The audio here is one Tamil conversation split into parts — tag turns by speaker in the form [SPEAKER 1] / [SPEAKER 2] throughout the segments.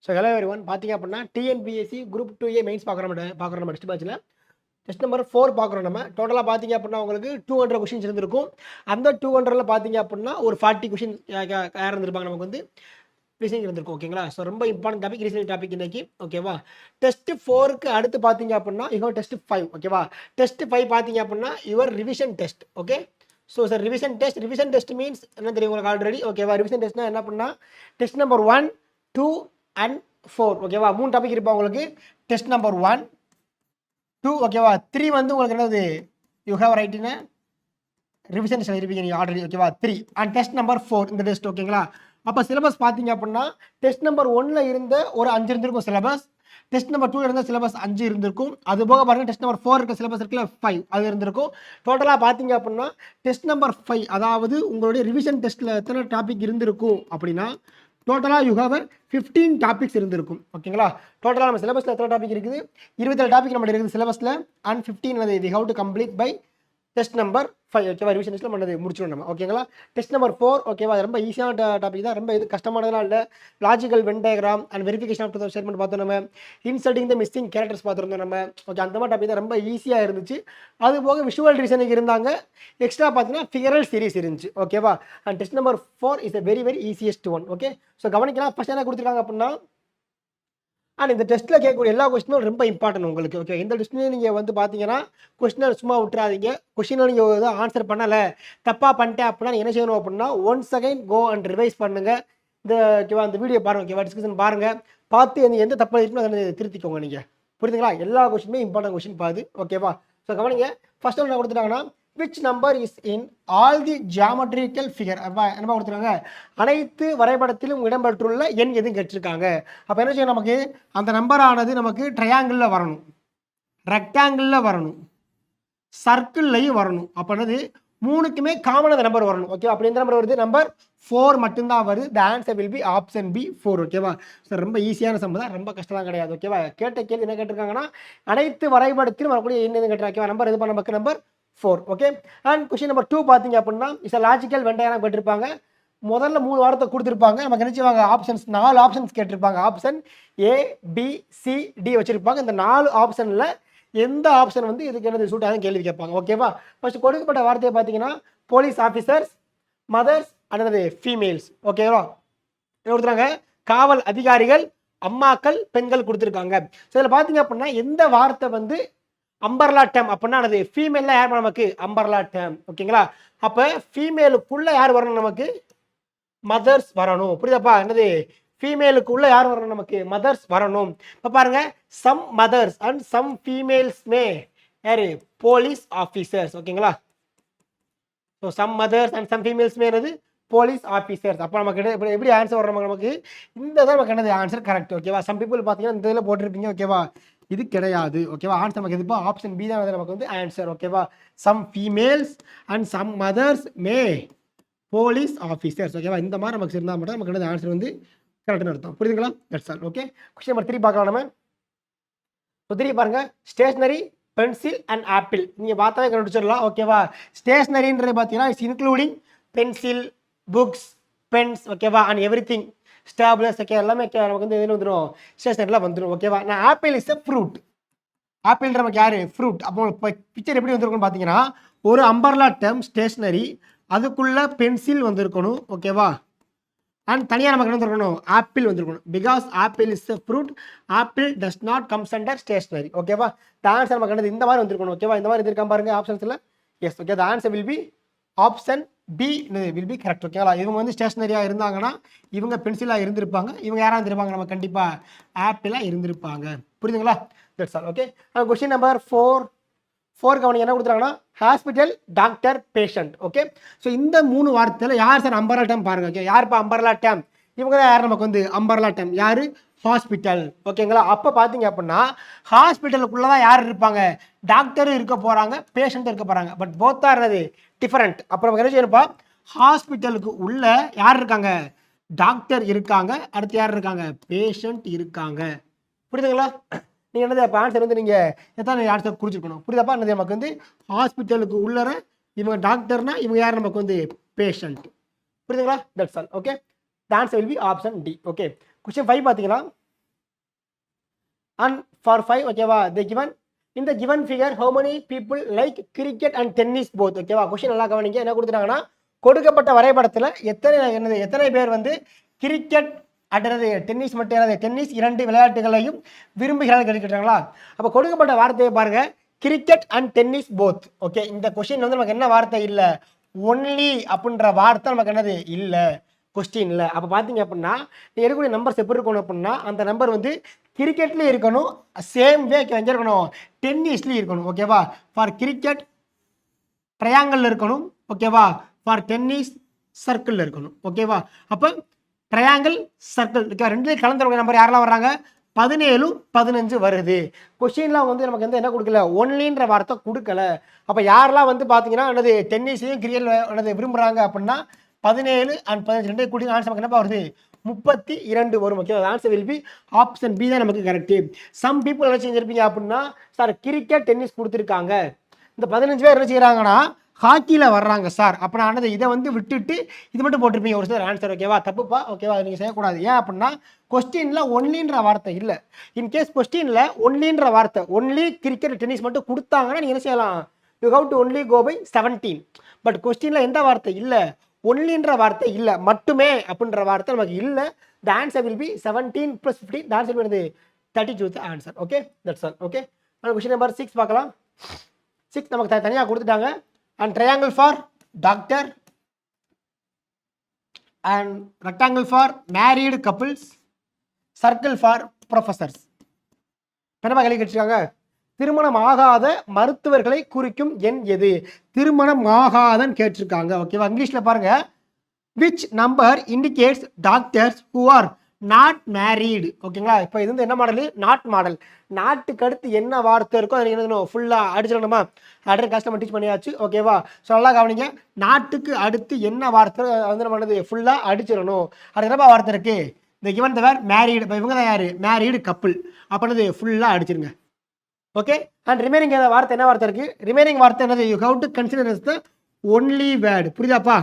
[SPEAKER 1] ஸோ ஹலோ எவ்ரிவன் பார்த்தீங்க அப்படின்னா டிஎன்பிஎஸ்சி குரூப் 2A மெயின்ஸ் பார்க்குறோம் நம்ம நெக்ஸ்ட் பேட்சில் டெஸ்ட் நம்பர் 4 பார்க்குறோம் நம்ம டோட்டலாக பார்த்தீங்க அப்படின்னா உங்களுக்கு 200 கொஷின்ஸ் இருந்திருக்கும். அந்த 200ல் பார்த்தீங்க அப்படின்னா ஒரு 40 கொஷின் யார் இருந்திருப்பாங்க நமக்கு வந்து ரீசனிங் இருந்திருக்கும். ஓகேங்களா? ஸோ ரொம்ப இம்பார்ட்டன்ட் டாபிக் ரீசனிங் டாபிக் இன்னைக்கு. ஓகேவா? டெஸ்ட் 4க்கு அடுத்து பார்த்தீங்க அப்படின்னா யுவர் டெஸ்ட் 5. ஓகேவா? டெஸ்ட் 5 பார்த்தீங்க அப்படின்னா your revision test. Okay, so sir revision test means என்ன தெரியும் உங்களுக்கு ஆல்ரெடி. ஓகேவா? ரிவிஷன் டெஸ்ட்னா என்ன பண்ணால் டெஸ்ட் நம்பர் 1, 2 and 4. ஓகேவா? 3 டாபிக் இருப்பா உங்களுக்கு. டெஸ்ட் நம்பர் 1, 2 ஓகேவா? 3 வந்து உங்களுக்கு என்னது you have right in revision test இருப்பீங்க நீங்கள் ஆல்ரெடி. ஓகேவா? 3 அண்ட் டெஸ்ட் நம்பர் 4 இந்த டெஸ்ட். ஓகேங்களா? அப்போ சிலபஸ் பார்த்தீங்க அப்படின்னா டெஸ்ட் நம்பர் 1ல் இருந்த ஒரு 5 இருந்திருக்கும் சிலபஸ். டெஸ்ட் நம்பர் 2 இருந்த சிலபஸ் 5 இருந்திருக்கும். அது போக பாருங்கள் டெஸ்ட் நம்பர் 4 இருக்க சிலபஸ் இருக்குல்ல 5 அது இருந்திருக்கும். டோட்டலாக பார்த்தீங்க அப்படின்னா டெஸ்ட் நம்பர் 5 அதாவது உங்களுடைய ரிவிஷன் டெஸ்ட்டில் எத்தனை டாபிக் இருந்திருக்கும் அப்படின்னா டோட்டலாக யூ ஹேவ் 15 டாபிக்ஸ் இருந்திருக்கும். ஓகேங்களா? டோட்டலாக நம்ம சிலபஸில் எத்தனை டாபிக் இருக்குது? 27 டாபிக் நம்ம இருக்குது சிலபஸில். And 15 we have to complete by test number 5. ஓகேவா? ரிவிஷன் டெஸ்ட்டில் பண்ணது முடிச்சிடும் நம்ம. ஓகேங்களா? டெஸ்ட் நம்பர் 4 ஓகேவா? ரொம்ப ஈஸியான டாபிக் தான், ரொம்ப இது கஷ்டமானதெல்லாம் இல்லை. Logical Venn diagram and verification of statement பார்த்தோம் நம்ம. இன்சர்ட்டிங் த மிஸ்ஸிங் கேரக்டர்ஸ் பார்த்துருந்தோம் நம்ம. ஓகே, அந்த மாதிரி டாபிக் தான் ரொம்ப ஈஸியாக இருந்துச்சு. அது போக விஷுவல் ரீசனிங் இருந்தாங்க. எக்ஸ்ட்ரா பார்த்தீங்கன்னா ஃபிகரல் சீரிஸ் இருந்துச்சு. ஓகேவா? And test number 4 is a very easiest one. Okay, so கவனிக்கலாம். ஃபர்ஸ்ட் என்ன கொடுத்துருக்காங்க அப்படின்னா அண்ட் இந்த டெஸ்ட்டில் கேட்கக்கூடிய எல்லா கொஸ்டினும் ரொம்ப இம்பார்ட்டன்ட் உங்களுக்கு. ஓகே, இந்த டெஸ்ட்லையும் நீங்கள் வந்து பார்த்தீங்கன்னா கொஸ்டினை சும்மா விட்டுறாதீங்க. கொஸ்டினை நீங்கள் எதாவது ஆன்சர் பண்ணலை, தப்பாக பண்ணிட்டேன் அப்படின்னா நீங்கள் என்ன செய்யணும் அப்படின்னா once again go and revise பண்ணுங்கள். இந்த ஓகேவா இந்த வீடியோ பாருங்கள். ஓகேவா? டிஸ்கஷன் பாருங்கள், பார்த்து எந்த தப்பு இருக்குன்னு அதை திருத்திக்கோங்க நீங்கள். புரியுதுங்களா? எல்லா கொஸ்டினுமே இம்பார்ட்டன்ட் கொஸ்டின் பாது. ஓகேவா? ஸோ கவனிங்க. ஃபர்ஸ்ட் ஒன்று கொடுத்துட்டாங்கன்னா which number is in all the geometrical figure. என்ன கொடுத்துருக்காங்க? அனைத்து வரைபடத்திலும் இடம்பெற்றுள்ள எண் எதுவும் கேட்டிருக்காங்க. அப்போ என்ன செய்யணும்? நமக்கு அந்த நம்பர் ஆனது நமக்கு ட்ரையாங்கிளில் வரணும், ரெக்டாங்கிளில் வரணும், சர்க்கிள்லையும் வரணும். அப்போ என்னது மூணுக்குமே காமனான நம்பர் வரணும். ஓகே, அப்படி எந்த நம்பர் வருது? நம்பர் 4 மட்டும்தான் வருது. The answer will be option B 4. ஓகேவா? சார் ரொம்ப ஈஸியான சம்பவம் தான், ரொம்ப கஷ்டம் கிடையாது. ஓகேவா? கேட்ட கேள்வி என்ன கேட்டிருக்காங்கன்னா அனைத்து வரைபடத்திலும் வரக்கூடிய எண் எதுவும் கேட்டிருக்காங்க. நம்பர் எது பண்ண நமக்கு number 4. Okay, and question number 2 பார்த்தீங்க அப்படின்னா இஸ் லாஜிக்கல் வென் டயக்ராம் கேட்டிருப்பாங்க. முதல்ல 3 வாரத்தை கொடுத்துருப்பாங்க. நமக்கு என்ன செய்வாங்க? ஆப்ஷன்ஸ் 4 ஆப்ஷன்ஸ் கேட்டிருப்பாங்க. Option A, B, C, D வச்சிருப்பாங்க. இந்த 4 ஆப்ஷனில் எந்த ஆப்ஷன் வந்து இதுக்கு என்னது சூட் ஆகும் கேள்வி கேட்பாங்க. ஓகேவா? ஃபர்ஸ்ட் கொடுக்கப்பட்ட வார்த்தையை பார்த்தீங்கன்னா police officers, mothers and females. ஓகேவா? என்ன கொடுத்துருக்காங்க? காவல் அதிகாரிகள், அம்மாக்கள், பெண்கள் கொடுத்துருக்காங்க. ஸோ இதில் பார்த்தீங்க அப்படின்னா எந்த வார்த்தை வந்து அம்பர்லா டேம் அப்படின்னா அது ஃபீமேல்ல யார் நமக்கு? Umbrella term. ஓகேங்களா? அப்போ ஃபீமேலுக்குள்ள யார் வரணும்? நமக்கு மதர்ஸ் வரணும். புரியுதாப்பா? என்னது ஃபீமேலுக்குள்ள யார் வரணும்? நமக்கு மதர்ஸ் வரணும். இப்போ பாருங்க, some mothers and some females may யாரு? Police officers. ஓகேங்களா? So some mothers and some females may என்னது? Police officers. அப்போ நமக்கு எப்படி ஆன்சர் வரும்? நமக்கு இந்த தான் நமக்கு என்னது ஆன்சர் கரெக்ட். ஓகேவா? சம் பீப்புள் பார்த்தீங்கன்னா இந்த இதில் போட்டிருப்பீங்க. ஓகேவா? இது கிடையாது. ஓகேவா? ஆன்சர் நமக்கு எதுப்பா? ஆப்ஷன் பி தான் நமக்கு வந்து ஆன்சர். ஓகேவா? Some females and some mothers may police officers. ஓகேவா? இந்த மாதிரி நமக்கு இருந்தால் மட்டும் நமக்கு என்னது ஆன்சர் வந்து கரெக்ட்னு அர்த்தம். புரியுதுங்களா? That's all. Okay, question number 3 பார்க்கலாம் நம்ம. ஸோ 3 பாருங்க, ஸ்டேஷனரி, பென்சில் அண்ட் ஆப்பிள். நீங்கள் பார்த்தாவே கண்டுபிடிச்சிடலாம். ஓகேவா? ஸ்டேஷனரின்றது பார்த்தீங்கன்னா it's including pencil, books, pens. ஓகேவா? And everything staples. Okay, எல்லாமே நமக்கு வந்து எதுன்னு வந்துடும்? ஸ்டேஷனரியில் வந்துடும். ஓகேவா? நான் ஆப்பிள் இஸ் எ ஃப்ரூட். ஆப்பிள்ன்ற நமக்கு யாரு? ஃப்ரூட். அப்போ பிக்சர் எப்படி வந்திருக்குன்னு பார்த்தீங்கன்னா ஒரு அம்பர்லா டேர்ம் ஸ்டேஷனரி, அதுக்குள்ள பென்சில் வந்திருக்கணும். ஓகேவா? அண்ட் தனியாக நமக்கு என்ன வந்துருக்கணும்? ஆப்பிள் வந்திருக்கணும். Because apple is a fruit, apple does not comes under stationery. ஓகேவா? த ஆன்சர் நமக்கு என்னது இந்த மாதிரி வந்திருக்கணும். ஓகேவா? இந்த மாதிரி இருந்திருக்கான் பாருங்க ஆப்ஷன்ஸில். Yes. Okay, the answer will be option B will be correct. ஓகேங்களா? இவங்க வந்து ஸ்டேஷனரியாக இருந்தாங்கன்னா இவங்க பென்சிலாக இருந்திருப்பாங்க. இவங்க யாராக இருந்திருப்பாங்க? நம்ம கண்டிப்பாக ஆப்பிளாக இருந்திருப்பாங்க. புரியுதுங்களா? That's all. Okay, question number 4 கவனிங்க. என்ன கொடுத்துருக்காங்கன்னா hospital, doctor, patient. Okay, so இந்த 3 வார்த்தையில் யார் சார் அம்பர்லா டேம் பாருங்க. ஓகே, யாருப்பா அம்பர்லா டேம்? இவங்க தான் யார் நமக்கு வந்து அம்பர்லா டேம்? யாரு? ஹாஸ்பிட்டல். ஓகேங்களா? அப்போ பார்த்தீங்க அப்படின்னா ஹாஸ்பிட்டலுக்குள்ள தான் யார் இருப்பாங்க? டாக்டரும் இருக்க போகிறாங்க, பேஷண்ட்டும் இருக்க போகிறாங்க. பட் போத் ஆர் என்னது டிஃபரெண்ட். அப்புறம் என்ன செய்யணும்ப்பா? ஹாஸ்பிட்டலுக்கு உள்ள யார் இருக்காங்க? டாக்டர் இருக்காங்க. அடுத்து யார் இருக்காங்க? பேஷண்ட் இருக்காங்க. புரியுதுங்களா? நீங்கள் என்னது அப்போ ஆன்சர் வந்து நீங்கள் எத்தனை ஆன்சர் குறிச்சிருக்கணும். புரியுதாப்பா? என்னது நமக்கு வந்து ஹாஸ்பிட்டலுக்கு உள்ளர இவங்க டாக்டர்னா இவங்க யார் நமக்கு வந்து பேஷண்ட். புரியுதுங்களா? That's all. Okay, the answer will be option D. Okay, question 5 பார்த்தீங்கன்னா அண்ட் ஃபார் 5 ஓகேவா தி கிவன் இந்த given figure how many people like cricket and tennis both ஓகேவா கொஸ்டின் நல்லா கவனிங்க என்ன கொடுத்துட்டாங்கன்னா கொடுக்கப்பட்ட வரைபடத்தில் எத்தனை பேர் வந்து கிரிக்கெட் அடுத்தது டென்னிஸ் மட்டும் என்னது டென்னிஸ் 2 விளையாட்டுகளையும் விரும்புகிறார்கள் கேட்டுக்கிட்டாங்களா அப்போ கொடுக்கப்பட்ட வார்த்தையை பாருங்க cricket and tennis both okay இந்த கொஸ்டின் வந்து நமக்கு என்ன வார்த்தை இல்லை ஒன்லி அப்படின்ற வார்த்தை நமக்கு என்னது இல்லை கொஸ்டின் இல்லை அப்போ பார்த்தீங்க அப்படின்னா நீ எடுக்கக்கூடிய நம்பர்ஸ் எப்படி இருக்கணும் அப்படின்னா அந்த நம்பர் வந்து கிரிக்கெட்லேயும் இருக்கணும் சேம் வே எங்கே இருக்கணும் டென்னிஸ்லேயும் இருக்கணும் ஓகேவா ஃபார் கிரிக்கெட் ட்ரையாங்கிள் இருக்கணும் ஓகேவா ஃபார் டென்னிஸ் சர்க்கிள் இருக்கணும் ஓகேவா அப்போ ட்ரையாங்கிள் சர்க்கிள் இருக்கா ரெண்டுலேயும் கலந்துருக்க நம்பர் யாரெல்லாம் வர்றாங்க 17 15 வருது கொஸ்டின்லாம் வந்து நமக்கு வந்து என்ன கொடுக்கல ஒன்லின்ற வார்த்தை கொடுக்கல அப்போ யாரெல்லாம் வந்து பார்த்தீங்கன்னா என்னது டென்னிஸையும் கிரிக்கெட் என்னது விரும்புகிறாங்க அப்படின்னா 17 அண்ட் 15 ரெண்டு கூட்டி ஆன்சர் நமக்கு என்னப்பா வருது 32 வரும் okay answer will be option B தான் நமக்கு கரெக்டு சம் பீப்புள் என்ன செஞ்சிருப்பீங்க அப்படின்னா சார் கிரிக்கெட் டென்னிஸ் கொடுத்துருக்காங்க இந்த 15 பேர் என்ன செய்கிறாங்கன்னா ஹாக்கியில் வர்றாங்க சார் அப்போ நான் இதை வந்து விட்டுட்டு இது மட்டும் போட்டிருப்பீங்க ஒரு சார் ஆன்சர் ஓகேவா தப்புப்பா ஓகேவா நீங்கள் செய்யக்கூடாது ஏன் அப்படின்னா கொஸ்டினில் ஒன்லின்ற வார்த்தை இல்லை இன்கேஸ் கொஸ்டினில் ஒன்லின்ற வார்த்தை ஒன்லி கிரிக்கெட் டென்னிஸ் மட்டும் கொடுத்தாங்கன்னா நீங்கள் என்ன செய்யலாம் you have to only go by 17 but கொஸ்டினில் எந்த வார்த்தை இல்லை ஒன்லின்ற வார்த்தை இல்லை மட்டுமே அப்படின்ற வார்த்தை நமக்கு இல்லை த answer will B 17 + 15 the answer will 32 the answer okay that's all okay question number 6 பார்க்கலாம் 6 நமக்கு தனியாக கொடுத்துட்டாங்க and triangle for doctor and rectangle for married couples circle for professors என்னமா கேள்வி கேட்டிருக்காங்க திருமணம் ஆகாத மருத்துவர்களை குறிக்கும் எண் எது திருமணம் ஆகாதன்னு கேட்டிருக்காங்க ஓகேவா இங்கிலீஷ்ல பாருங்க which number indicates doctors who are not married ஓகேங்களா இப்போ இது வந்து என்ன மாடலு நாட் மாடல் நாட்டுக்கு அடுத்து என்ன வார்த்தை இருக்கோ அதை எழுதணும் ஃபுல்லாக அடிச்சிடணுமா அட்ரஸ் கஷ்டமாக டீச் பண்ணியாச்சு ஓகேவா ஸோ நல்லா கவனிங்க நாட்டுக்கு அடுத்து என்ன வார்த்தை வந்து நம்ம என்னது ஃபுல்லாக அடிச்சிடணும் அது என்னப்பா வார்த்தை இருக்குது இந்த கிவன் தவிர மேரீடு இப்போ இவங்க தான் யார் மேரீடு கப்புள் அப்படின்னது ஃபுல்லாக அடிச்சிருங்க ஓகே அண்ட் ரிமைனிங் வார்த்தை என்ன வார்த்தை இருக்குது ரிமைனிங் வார்த்தை என்னது you have to consider is the only word புரியுதாப்பா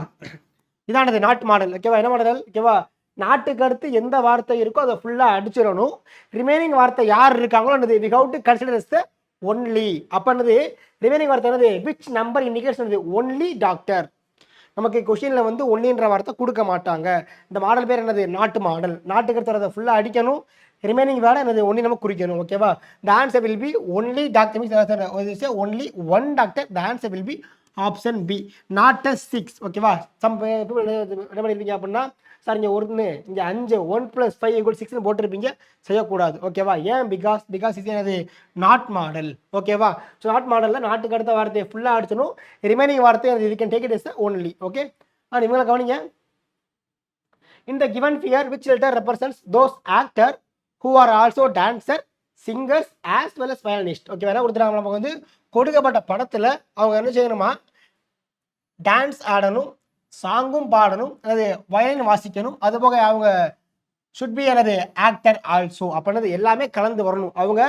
[SPEAKER 1] இதானது நாட் மாடல் ஓகேவா என்ன மாடல் ஓகேவா நாட்டுக்கு அடுத்து எந்த வார்த்தை இருக்கோ அதை ஃபுல்லாக அடிச்சிடணும் ரிமைனிங் வார்த்தை யார் இருக்காங்களோ என்னது we have to consider is the only அப்போ என்னது ரிமைனிங் வார்த்தை என்னது விச் நம்பர் இண்டிகேட்ஸ் என்னது ஒன்லி டாக்டர் நமக்கு கொஸ்டினில் வந்து ஒன்லின்ற வார்த்தை கொடுக்க மாட்டாங்க இந்த மாடல் பேர் என்னது நாட்டு மாடல் நாட்டுக்கு அடுத்து அதை ஃபுல்லாக அடிக்கணும் ரிமைனிங் வேர்டு என்னது ஒன்லி நம்ம குறிக்கணும் ஓகேவா the answer will be only doctor means only one doctor the answer will be option B not 6 ஓகேவா சம் என்ன பண்ணியிருப்பீங்க அப்படின்னா சார் இங்கே 1 இங்கே 5 1 + 5 = 6 போட்டிருப்பீங்க செய்யக்கூடாது ஓகேவா ஏன் பிகாஸ் இது என்னது நாட் மாடல் ஓகேவா ஸோ நாட் மாடலில் நாட்டுக்கு அடுத்த வார்த்தையை ஃபுல்லாக அடிச்சணும் ரிமைனிங் வார்த்தை இது can take it is only okay and இவங்களை கவனிங்க இந்த given figure which letter represents those actor who are also dancer singers as well as violinist okay வேணா கொடுத்துருக்காங்க நமக்கு வந்து கொடுக்கப்பட்ட படத்தில் அவங்க என்ன செய்யணுமா டான்ஸ் ஆடணும் சாங்கும் பாடணும் அது வயலின் வாசிக்கணும் அதுபோக அவங்க ஷுட் பி எனது ஆக்டர் ஆல்சோ அப்படின்னது எல்லாமே கலந்து வரணும் அவங்க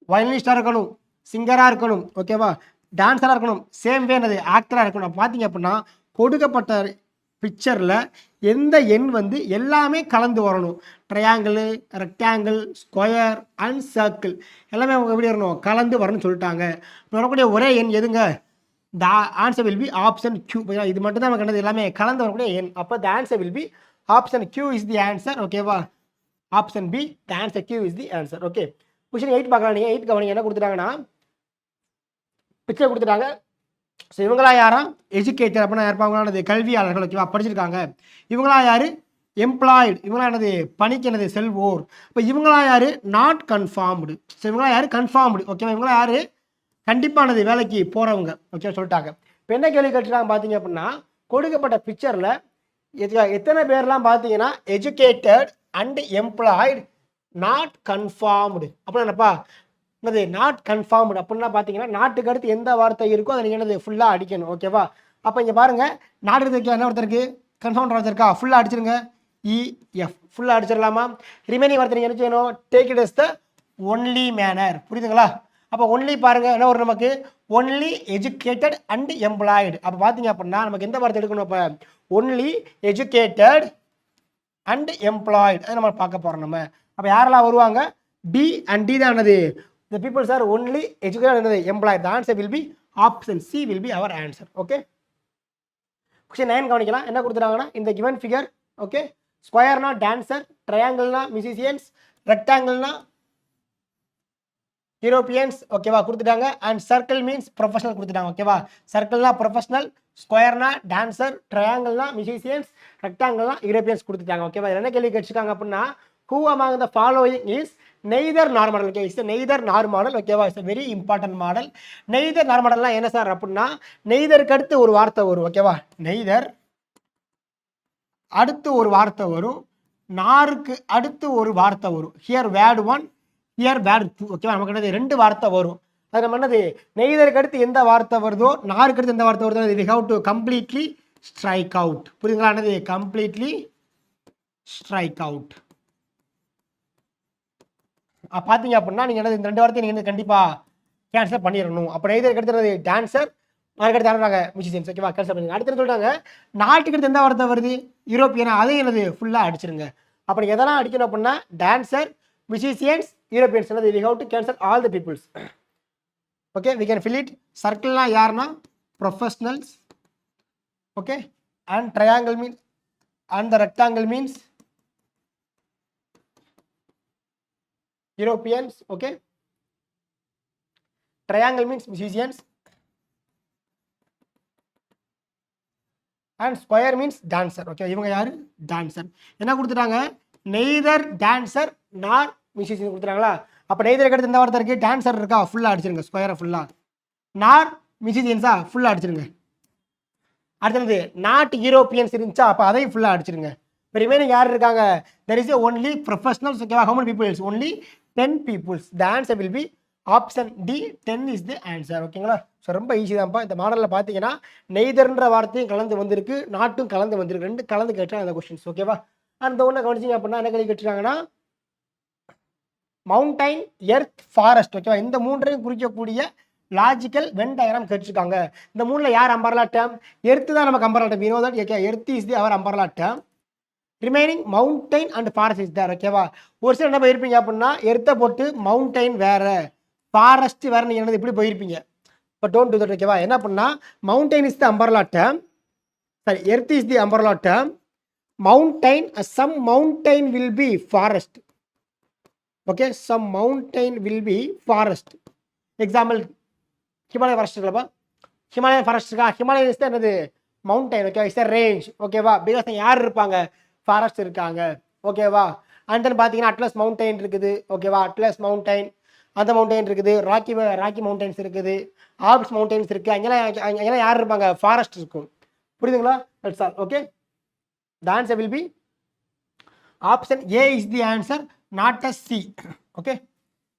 [SPEAKER 1] வயலினிஸ்டாக இருக்கணும் சிங்கராக இருக்கணும் ஓகேவா டான்ஸராக இருக்கணும் சேம் வே என்னது ஆக்டராக இருக்கணும் பார்த்தீங்க அப்படின்னா கொடுக்கப்பட்ட பிக்சரில் எந்த எண் வந்து எல்லாமே கலந்து வரணும் triangle rectangle square and circle எல்லாமே அவங்க எப்படி வரணும் கலந்து வரணும்னு சொல்லிட்டாங்க வரக்கூடிய ஒரே எண் எதுங்க the answer will be option Q இது மட்டும் தான் நமக்கு என்னது எல்லாமே கலந்து வரக்கூடிய எண் அப்போ the answer will be option Q is the answer ஓகேவா option B the answer Q is the answer okay question 8 பார்க்கலாம் நீங்கள் 8 கவனிங்க என்ன கொடுத்துட்டாங்கன்னா பிக்சர் கொடுத்துட்டாங்க ஸோ இவங்களாம் யாரா எஜுகேட்டர் அப்படின்னா இருப்பாங்களானது கல்வியாளர்கள் ஓகேவா படிச்சிருக்காங்க இவங்களாம் யார் எம்ப்ளாய்டு இவங்களாம் என்னது பணிக்கு என்னது செல்வோர் இப்போ இவங்களாம் யார் நாட் கன்ஃபார்ம்டு ஸோ இவங்களாம் யார் கன்ஃபார்ம்டு ஓகேவா இவங்களாம் யார் கண்டிப்பானது வேலைக்கு போகிறவங்க ஓகே சொல்லிட்டாங்க இப்போ என்ன கேள்வி கேட்டுருக்காங்க பார்த்தீங்க அப்படின்னா கொடுக்கப்பட்ட பிக்சரில் எத்தனை பேர்லாம் பார்த்தீங்கன்னா educated and employed not confirmed அப்படின்னா என்னப்பா என்னது நாட் கன்ஃபார்ம்டு அப்படின்னா பார்த்தீங்கன்னா நாட்டுக்கு அடுத்து எந்த வார்த்தை இருக்கோ அதை நீங்கள் என்னது ஃபுல்லாக அடிக்கணும் ஓகேவா அப்போ இங்கே பாருங்கள் நாட்டுக்கு என்ன வார்த்தை இருக்குது கன்ஃபார்ம் வார்த்தை இருக்கா ஃபுல்லாக அடிச்சிருங்க இஎஃப் ஃபுல்லாக அடிச்சிடலாமா ரிமைனிங் வார்த்தை நீங்கள் என்ன செய்யணும் take it is the only manner புரியுதுங்களா அப்போ ஒன்லி பாருங்கள் என்ன வரும் நமக்கு ஒன்லி எஜுகேட்டட் அண்ட் எம்ப்ளாய்டு அப்போ பார்த்தீங்க அப்படின்னா நமக்கு எந்த வார்த்தை எடுக்கணும் அப்போ ஒன்லி எஜுகேட்டட் அண்ட் எம்ப்ளாய்டு அதை நம்ம பார்க்க போகிறோம் நம்ம அப்போ யாரெல்லாம் வருவாங்க பி அண்ட் டி தான் என்னது the peoples are only educated என்னது employed. The answer will be option C will be our answer. Okay, question 9 கவனிக்கலாம். என்ன கொடுத்துட்டாங்கன்னா இந்த given figure, ஓகே, ஸ்கொயர்னா டான்சர், ட்ரையாங்கிள்னா மியூசிஷியன்ஸ், ரெக்டாங்கிள்னா யூரோப்பியன்ஸ், ஓகேவா கொடுத்துட்டாங்க. அண்ட் சர்க்கிள் மீன்ஸ் ப்ரொஃபஷனல் கொடுத்துட்டாங்க. ஓகேவா, சர்க்கிள்னா ப்ரொஃபஷனல், ஸ்கொயர்னா டான்சர், ட்ரையாங்கிள்னா மியூசிஷியன்ஸ், ரெக்டாங்கிள்னா யூரோப்பியன்ஸ் கொடுத்துட்டாங்க. ஓகேவா, என்ன கேள்வி கேட்டிருக்காங்க அப்படின்னா who among the following is neither normal? Okay, it's a neither nor model. ஓகேவா, it's a very important model. neither nor modelனா என்ன சார் அப்படின்னா நெய்தருக்கு அடுத்து ஒரு வார்த்தை வரும். ஓகேவா, நெய்தர் அடுத்து ஒரு வார்த்தை வரும், நாருக்கு அடுத்து ஒரு வார்த்தை வரும். Here word 1, here word 2. ஓகேவா, நமக்கு என்னது ரெண்டு வார்த்தை வரும். அது நம்ம என்னது நெய்தருக்கு அடுத்து எந்த வார்த்தை வருதோ நாருக்கு அடுத்து எந்த வார்த்தை வருதோ we have to completely strike out. புரியுதுங்களா, என்னது completely strike out. பார்த்தீங்க அப்படின்னா நீங்கள் என்ன இந்த ரெண்டு வார்த்தையை நீங்கள் கண்டிப்பாக கேன்சல் பண்ணிடணும். அப்போ நெய்தருக்கு அடுத்து டான்சர், நாளைக்கு அடுத்து யாராங்க மியூசிஷியன்ஸ். ஓகேவா, கேன்சல் பண்ணுங்க. அடுத்து சொல்லிட்டாங்க நாட்டுக்கு அடுத்து எந்த வார்த்தை வருது யூரோப்பியனா, அதையும் என்னது ஃபுல்லாக அடிச்சிருங்க. அப்போ நீங்கள் எதெல்லாம் அடிக்கணும் அப்படின்னா டான்சர், மியூசிஷியன்ஸ், யூரோப்பியன்ஸ் என்னது we have to cancel all the peoples. Okay, we can fill it. சர்க்கிள்னா யாருன்னா professionals, okay, and triangle means and the rectangle means Europeans, okay, triangle means musicians, and square means dancer. Okay, இவங்க யாரு டான்சர். என்ன கொடுத்துட்டாங்க neither dancer nor musician கொடுத்துட்டாங்களா. அப்போ நெய்தர் அடுத்து எந்த வார்த்தை இருக்கு டான்சர் இருக்கா, ஃபுல்லாக அடிச்சிருங்க ஸ்கொயரை ஃபுல்லாக. நார் மியூசிஷியன்ஸா ஃபுல்லாக அடிச்சிருங்க. அடுத்தது நாட் யூரோப்பியன்ஸ் இருந்துச்சா அப்போ அதையும் ஃபுல்லாக அடிச்சிருங்க. இப்போ ரிமைனிங் யார் இருக்காங்க there is only professionals. ஓகேவா, how many people? only 10 peoples. The answer will be option D, 10 is the answer. ஓகேங்களா, ஸோ ரொம்ப ஈஸி தான்ப்பா. இந்த மாடலில் பார்த்தீங்கன்னா நெய்தர்ன்ற வார்த்தையும் கலந்து வந்திருக்கு, நாட்டும் கலந்து வந்திருக்கு, ரெண்டு கலந்து கேட்டாங்க அந்த கொஸ்டின்ஸ். ஓகேவா, அந்த ஒன்று கவனிச்சிங்க அப்படின்னா என்ன கேள்வி கேட்டிருக்காங்கன்னா மவுண்டைன், எர்த், ஃபாரஸ்ட். ஓகேவா, இந்த மூன்றையும் குறிக்கக்கூடிய லாஜிக்கல் வென் டயக்ராம் கேட்டிருக்காங்க. இந்த மூணில் யார் அம்பர்லா டேர்ம்? எர்த்து தான் நமக்கு umbrella term. You know that. Okay, earth is the our umbrella term. Remaining mountain and forest is there. ஓகேவா, ஒரு சில என்ன போயிருப்பீங்க அப்படின்னா எர்த்தை போட்டு மவுண்டைன் வேற ஃபாரஸ்ட் வேற நீங்கள் என்னது இப்படி போயிருப்பீங்க. இப்போ டோன்ட் டூ தட். ஓகேவா, என்ன பண்ணா mountain is the umbrella term, sorry earth is the umbrella term, mountain some mountain will be forest. Okay, some mountain will be forest. Example Himalaya forest இருக்குல்லப்பா, ஹிமாலயன் ஃபாரஸ்ட் இருக்கா, ஹிமாலயன் இஸ் என்னது மவுண்டைன். Okay, is range. ஓகேவா, பிகாஸ் யார் இருப்பாங்க ஃபாரஸ்ட் இருக்காங்க. ஓகேவா, அண்ட் தென் பார்த்தீங்கன்னா அட்லஸ் மவுண்டைன் இருக்குது. ஓகேவா, அட்லஸ் மவுண்டைன், அந்த மவுண்டைன் இருக்குது, ராக்கி மவுண்டைன்ஸ் இருக்குது, ஆல்ப்ஸ் மவுண்டைன்ஸ் இருக்குது. அங்கெல்லாம் யார் இருப்பாங்க ஃபாரஸ்ட் இருக்கும். புரியுதுங்களா, that's all. Okay, the answer will be option A is the answer, not a C. Okay,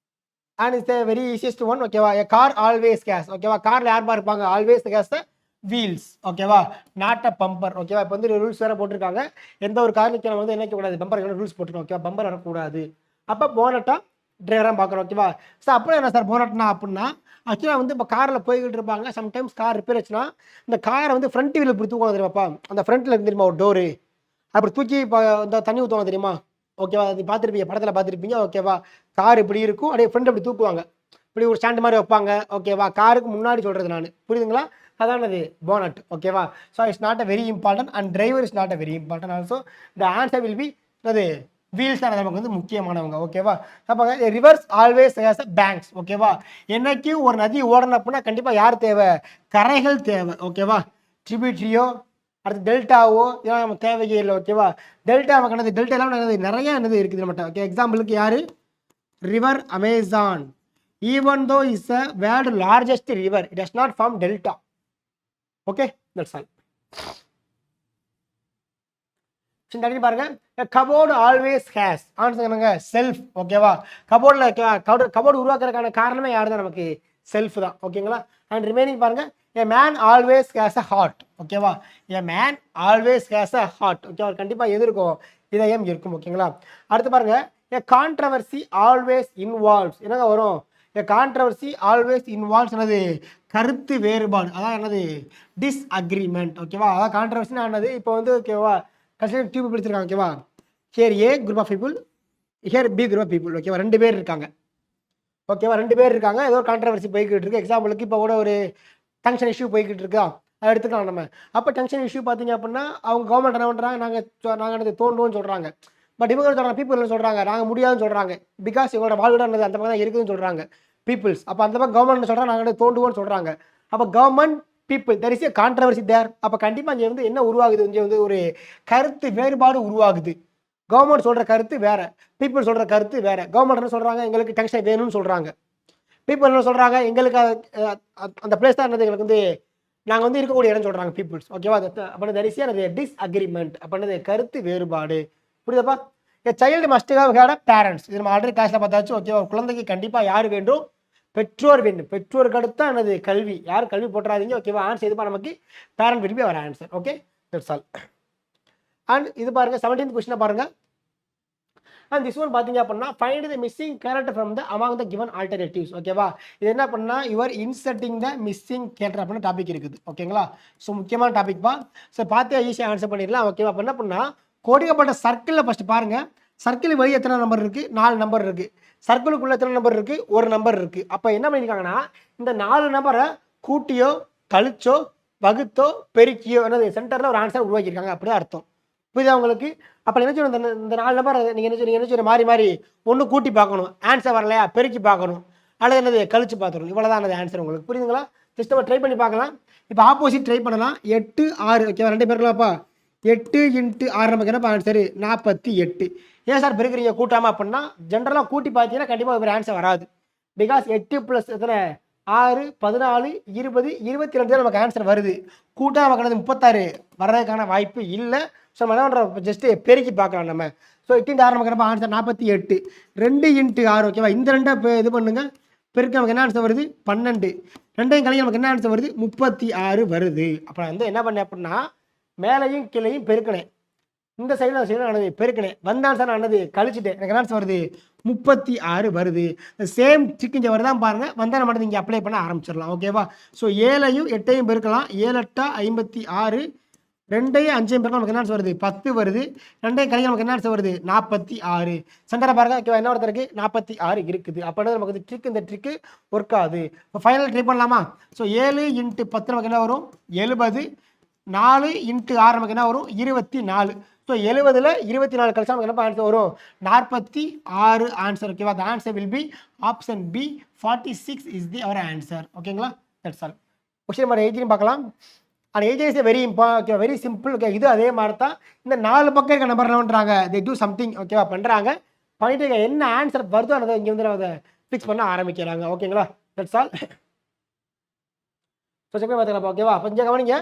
[SPEAKER 1] and it's very easiest one. ஓகேவா, எ கார் ஆல்வேஸ் கேஸ். ஓகேவா, காரில் யார் இருப்பாங்க ஆல்வேஸ் கேஸ் வீல்ஸ். ஓகேவா, நாட் அ பம்பர். ஓகேவா, இப்போ வந்து ரூல்ஸ் வேறு போட்டிருக்காங்க, எந்த ஒரு காருக்கு நம்ம வந்து என்ன கூடாது பம்பர் ரூல்ஸ் போட்டிருக்கோம். ஓகேவா, பம்பர் வரக்கூடாது. அப்போ போனட்டா டிரைவராக பார்க்குறோம். ஓகேவா, சார் அப்புறம் என்ன சார் போனட்னா அப்படின்னா ஆக்சுவலாக வந்து இப்போ காரில் போய்கிட்டு இருப்பாங்க, சம்டைம்ஸ் கார் ரிப்பேர் ஆச்சுன்னா இந்த காரை வந்து ஃப்ரண்ட் வீல் இப்படி தூக்குவாங்க தெரியுமாப்பா, அந்த ஃப்ரண்ட்டில் இருந்து தெரியுமா ஒரு டோரு அப்படி தூக்கி இப்போ இந்த தண்ணி ஊற்றுவாங்க தெரியுமா. ஓகேவா, அது பார்த்துருப்பீங்க, படத்தில் பார்த்துருப்பீங்க. ஓகேவா, கார் இப்படி இருக்கும், அப்படியே ஃப்ரண்ட் அப்படி தூக்குவாங்க, இப்படி ஒரு ஸ்டாண்ட் மாதிரி வைப்பாங்க. ஓகேவா, காருக்கு முன்னாடி சொல்கிறது நான், புரியுதுங்களா, அதானது போனட். ஓகேவா, so it's not a very important and driver is not a very important also. The answer will B அது வீல்ஸ் தான் நமக்கு வந்து முக்கியமானவங்க. ஓகேவா, அப்போ reverse always has a banks. ஓகேவா, என்னைக்கும் ஒரு நதி ஓடணும் அப்படின்னா கண்டிப்பாக யார் தேவை, கரைகள் தேவை. ஓகேவா, ட்ரிபியூட்ரியோ அடுத்து டெல்டாவோ இதெல்லாம் நம்ம தேவையே இல்லை. ஓகேவா, டெல்டா நமக்கு என்னது டெல்டா எல்லாம் நிறைய என்னது இருக்குது நம்மகிட்ட. ஓகே, எக்ஸாம்பிளுக்கு யார் river Amazon, even though is a world largest river, it does not form delta. Okay, that's all. சின்ன பாருங்க, கபோர்டு ஆல்வேஸ் ஹேஸ் ஆன்சர் என்னங்க செல்ஃப். ஓகேவா, கபோர்டில் கபோர்டு உருவாக்குறதுக்கான காரணமே யார் தான் நமக்கு செல்ஃப் தான். ஓகேங்களா, அண்ட் ரிமைனிங் பாருங்க, a man always has a heart. ஓகேவா, a man always has a heart. Okay, அவர் கண்டிப்பாக எது இருக்கும் இதயம் இருக்கும். ஓகேங்களா, அடுத்து பாருங்க, a controversy always involves. என்னங்க வரும், a controversy always involves என்னது கருத்து வேறுபாடு, அதான் என்னது டிஸ்அக்ரிமெண்ட். ஓகேவா, அதான் கான்ட்ரவர்சினா என்னது இப்போ வந்து ஓகேவா கன்சிடர் டியூப் பிடிச்சிருக்காங்க. ஓகேவா, here A group of people, here B group people. ஓகேவா, 2 பேர் இருக்காங்க. ஓகேவா, 2 பேர் இருக்காங்க. ஏதோ ஒரு கான்ட்ரவர்சி போய்கிட்டு இருக்கு. எக்ஸாம்பிளுக்கு இப்போ கூட ஒரு டங்ஷன் இஷ்யூ போய்கிட்டு இருக்கா, அதை எடுத்துக்கலாம் நம்ம. அப்போ டங்ஷன் இஷ்யூ பார்த்தீங்க அப்படின்னா அவங்க கவர்மெண்ட் என்ன பண்ணுறாங்க, நாங்கள் தோண்டுவோம்னு சொல்கிறாங்க. பட் இவங்க சொல்கிறாங்க, பீப்புள் என்ன சொல்கிறாங்க, நாங்கள் முடியாதுன்னு சொல்கிறாங்க. பிகாஸ் இவங்களோட வாழ்விடானது அந்த மாதிரி தான் இருக்குதுன்னு சொல்கிறாங்க பீப்புள்ஸ். அப்போ அந்த மாதிரி கவர்மெண்ட் சொல்கிறாங்க, நாங்கள் தோண்டுவோம்னு சொல்கிறாங்க. அப்போ government people there is a controversy there. அப்போ கண்டிப்பாக இங்கே வந்து என்ன உருவாகுது, இங்கே வந்து ஒரு கருத்து வேறுபாடு உருவாகுது. கவர்மெண்ட் சொல்கிற கருத்து வேற, பீப்புள் சொல்கிற கருத்து வேற. கவர்மெண்ட் என்ன சொல்கிறாங்க, எங்களுக்கு டங்ஷன் வேணும்னு சொல்கிறாங்க. பீப்புள் என்ன சொல்கிறாங்க, எங்களுக்கு அந்த பிளேஸ் தான் என்னது, எங்களுக்கு வந்து நாங்கள் வந்து இருக்கக்கூடிய இடம் சொல்கிறாங்க பீப்புள்ஸ். ஓகேவா, அப்போ தரிசியாக அது டிஸ்அக்ரிமெண்ட், அப்படின்னது கருத்து வேறுபாடு. புரியுதாப்பா? Child must have had a parents. இது நம்ம ஆல்ரெடி கிளாஸில் பார்த்தாச்சு. ஓகேவா, குழந்தைக்கு கண்டிப்பாக யார் வேண்டும், பெற்றோர் வேண்டும். பெற்றோருக்கு அடுத்து தான் என்னது, கல்வி. யார் கல்வி போட்டுறாதீங்க. ஓகேவா, ஆன்சர் இதுப்பா நமக்கு parent will be our answer. Okay, that's all. And இது பாருங்க 17th கொஸ்டினை பாருங்க. அண்ட் திஸ் ஒன் பார்த்தீங்க அப்படின்னா find the missing character from the among the given alternatives. ஓகேவா, இது என்ன பண்ணா your inserting the missing character அப்படின்னு டாபிக் இருக்குது. ஓகேங்களா, ஸோ முக்கியமான டாபிக் பா. ஸோ பார்த்து ஈஸியாக ஆன்சர் பண்ணிடலாம். ஓகேவா, அப்போ என்ன பண்ணால் கொடுக்கப்பட்ட சர்க்கிளில் ஃபஸ்ட்டு பாருங்க. சர்க்கிள் வெளியே எத்தனை நம்பர் இருக்குது, 4 நம்பர் இருக்குது. சர்க்கிளுக்குள்ள எத்தனை நம்பர் இருக்குது, 1 நம்பர் இருக்குது. அப்போ என்ன பண்ணியிருக்காங்கன்னா இந்த 4 நம்பரை கூட்டியோ கழிச்சோ வகுத்தோ பெருக்கியோ என்னது சென்டரில் ஒரு ஆன்சர் உருவாக்கியிருக்காங்க. அப்படியே அர்த்தம். புரியுதா உங்களுக்கு? அப்போ என்ன சொல்லணும், இந்த 4 நம்பர் நீங்கள் என்ன சொல்லி மாறி மாறி ஒன்று கூட்டி பார்க்கணும். ஆன்சர் வரலையா பெருக்கி பார்க்கணும், அல்லது என்னது கழிச்சு பார்த்துக்கணும். இவ்வளோதான் அந்த ஆன்சர். உங்களுக்கு புரியுதுங்களா? ஜஸ்ட் நம்ம ட்ரை பண்ணி பார்க்கலாம். இப்போ ஆப்போசிட் ட்ரை பண்ணலாம். 8 6. ஓகேவா, 2 பேருங்களாப்பா. 8 × 6 நமக்கு என்னப்பா ஆன்சரு 48. ஏன் சார் பெருக்கிறீங்க கூட்டாமல் அப்படின்னா ஜென்ரலாக கூட்டி பார்த்தீங்கன்னா கண்டிப்பாக ஒரு ஆன்சர் வராது. பிகாஸ் 8 + எத்தனை 6 14 20 22 தான் நமக்கு ஆன்சர் வருது. கூட்டா நமக்கு 36 வர்றதுக்கான வாய்ப்பு இல்லை. ஸோ நம்ம என்ன பண்ணுறோம், ஜஸ்ட்டு பெருக்கி பார்க்கலாம் நம்ம. ஸோ 8 × 6 நமக்கு என்ன ஆன்சர் 48. 2 × 6. ஓகேவா, இந்த 2 இது பண்ணுங்க, பெருக்கு நமக்கு என்ன ஆன்சர் வருது 12. 2ஐயும் கழிங்க நமக்கு என்ன ஆன்சர் வருது 36 வருது. அப்புறம் வந்து என்ன பண்ணேன் அப்படின்னா மேலையும் கீழையும் பெருக்கினேன். இந்த சைடில் சைடில் ஆனது பெருக்கினேன். வந்த ஆன்சர் ஆனது கழிச்சுட்டேன். எனக்கு என்ன ஆன்சர் வருது 36 வருது. சேம் ட்ரிக் இங்கே வருதான் பாருங்கள். வந்தால் நம்ம இங்கே அப்ளை பண்ண ஆரம்பிச்சிடலாம். ஓகேவா, ஸோ 7ஐயும் 8ஐயும் பெருக்கலாம். 7 8 56. 2ஐயும் 5ஐயும் பெருக்கலாம். நமக்கு என்ன ஆன்சர் வருது 10 வருது. 2ஐயும் கழிங்க நமக்கு என்ன ஆன்சர் வருது 46. சென்டரை பாருங்க. ஓகேவா, என்ன ஒருத்தர் இருக்குது 46 இருக்குது. அப்போ நமக்கு ட்ரிக் இந்த ட்ரிக்கு ஒர்க் ஆகுது. இப்போ ஃபைனல் ட்ரை பண்ணலாமா? ஸோ 7 × 10 நமக்கு என்ன வரும் 70. 4 × 6 நமக்கு என்ன வரும் 24. ஸோ 70ல் 24 கழிச்சா நமக்கு என்ன ஆன்சர் வரும் 46 ஆன்சர். ஓகேவா, the answer will be option B 46 is the our answer. ஓகேங்களா, தட்ஸ் ஆல். கொஸ்டின் நம்பர் 18 பார்க்கலாம். And 18 is very okay, very simple. Okay, இது அதே மாதிரி தான். இந்த 4 பக்கம் இருக்க நம்பர் என்ன பண்ணுறாங்க, தே டூ சம்திங். ஓகேவா, பண்ணுறாங்க. பண்ணிட்டு என்ன ஆன்சர் வருதோ அதை இங்கே வந்து அதை ஃபிக்ஸ் பண்ண ஆரம்பிக்கிறாங்க. ஓகேங்களா, தட்ஸ் ஆல். ஸோ செக் பண்ணி பார்த்துக்கலாம். ஓகேவா, அப்போ இங்கே கவனிங்க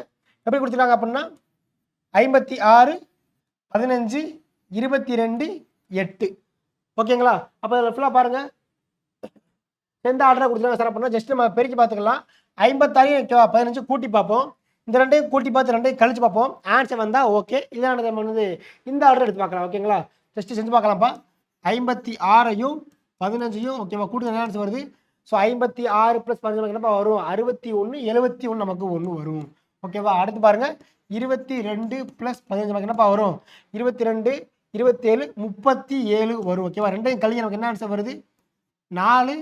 [SPEAKER 1] எப்படி கொடுத்துருக்காங்க அப்படின்னா 56 15 22 8. ஓகேங்களா, அப்போ அதில் ஃபுல்லாக பாருங்கள் எந்த ஆர்டராக கொடுத்துருக்காங்க சார் அப்படின்னா ஜஸ்ட் நம்ம பெருக்கி பார்த்துக்கலாம். 56 ஓகேவா 15 கூட்டி பார்ப்போம். இந்த 2ஐயும் கூட்டி பார்த்து 2ஐயும் கழிச்சு பார்ப்போம். ஆன்சர் வந்தால் ஓகே, இதானது நம்ம வந்து இந்த ஆர்டர் எடுத்து பார்க்கலாம். ஓகேங்களா, ஜஸ்ட்டு செஞ்சு பார்க்கலாம்ப்பா. 56ஐயும் 15ஐயும் ஓகேவா கூட்டி என்ன ஆன்சர் வருது. ஸோ 56 + 15 என்னப்பா வரும் 61. 71 நமக்கு 1 வரும். ஓகேவா, அடுத்து பாருங்கள் 22 + 15 நமக்கு என்னப்பா வரும் 22 27 37 வரும். ஓகேவா, 2ஐயும் கழிங்க நமக்கு என்ன ஆன்சர் வருது 4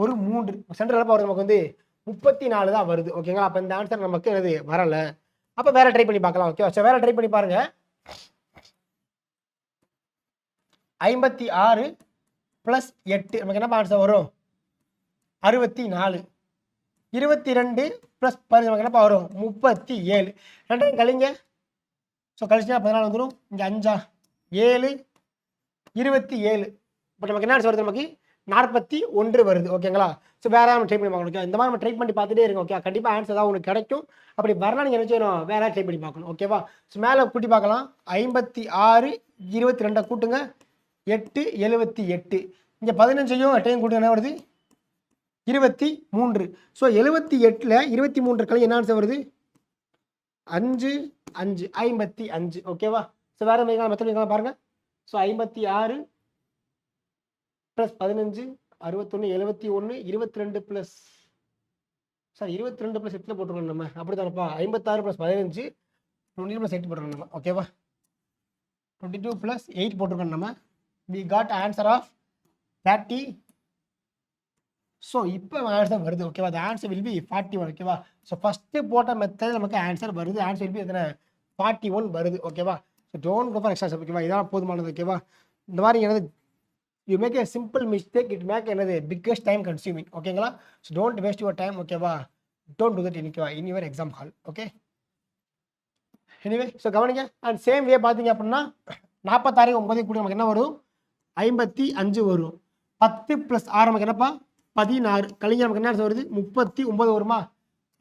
[SPEAKER 1] 1 3. சென்டர் என்னப்பா வருது நமக்கு வந்து 34 தான் வருது. ஓகேங்களா, அப்போ இந்த ஆன்சர் நமக்கு என்னது வரலை. அப்போ வேற ட்ரை பண்ணி பார்க்கலாம். ஓகேவா, ஸோ வேற ட்ரை பண்ணி பாருங்க. 56 + 8 நமக்கு என்னப்பா ஆன்சர் வரும் 64. 22 + 15 நமக்கு என்னப்பா வரும் 37. 2ஐயும் கழிங்க. ஸோ கழிச்சுனா 14 வந்துடும். இங்கே 5 7 27. இப்போ நமக்கு என்ன ஆன்சர் வருது நமக்கு 41 வருது. ஓகேங்களா, ஸோ வேற நம்ம ட்ரை பண்ணி பார்க்கணும். ஓகே, இந்த மாதிரி நம்ம ட்ரை பண்ணி பார்த்துட்டே இருக்கோம். ஓகே, கண்டிப்பாக ஆன்சர் தான் உங்களுக்கு கிடைக்கும். அப்படி வரலாம் நீங்கள் என்ன செய்யணும் வேற ட்ரை பண்ணி பார்க்கணும். ஓகேவா, ஸோ மேலே கூட்டி பார்க்கலாம். 56 22 கூட்டுங்க 8 78. இங்கே 15ஐயும் 8ஐயும் கூட்டுங்க என்ன வருது 23. ஸோ 78ல் 23 கழிங்க என்ன ஆன்சர் வருது 5 5 55. ஓகேவா, ஸோ வேறு மெத்தட் பாருங்கள். ஸோ 56 + 15 61 71 22 + சார் 22 + 8 போட்டுருக்கோம் நம்ம. அப்படி தானப்பா 56 + 15 22 + 8 போட்டுருக்கோம் நம்ம. ஓகேவா, 22 + 8 போட்டிருக்கோம் நம்ம. we got answer of 30. So இப்போ ஆன்சர் வருது ஓகேவா. the answer will be 41 ஓகேவா. ஸோ ஃபஸ்ட்டு போட்ட மெத்தட் நமக்கு ஆன்சர் வருது. ஆன்சர் will be எத்தனை 41 வருது ஓகேவா. So don't go for extra step ஓகேவா. இதான் போதுமானது ஓகேவா. இந்த மாதிரி என்னது you make a simple mistake it make என்னது பிக்கஸ்ட் டைம் கன்சியூமிங் ஓகேங்களா. So don't waste your time ஓகேவா. Don't do that in your exam hall okay. Anyway so கவனிங்க. அண்ட் சேம் வே பார்த்தீங்க அப்படின்னா 46 9 கூட நமக்கு என்ன வரும் 55 வரும். 10 + 6 நமக்கு என்னப்பா 16 கழிங்க நமக்கு என்ன ஆன்சர் வருது 39 வருமா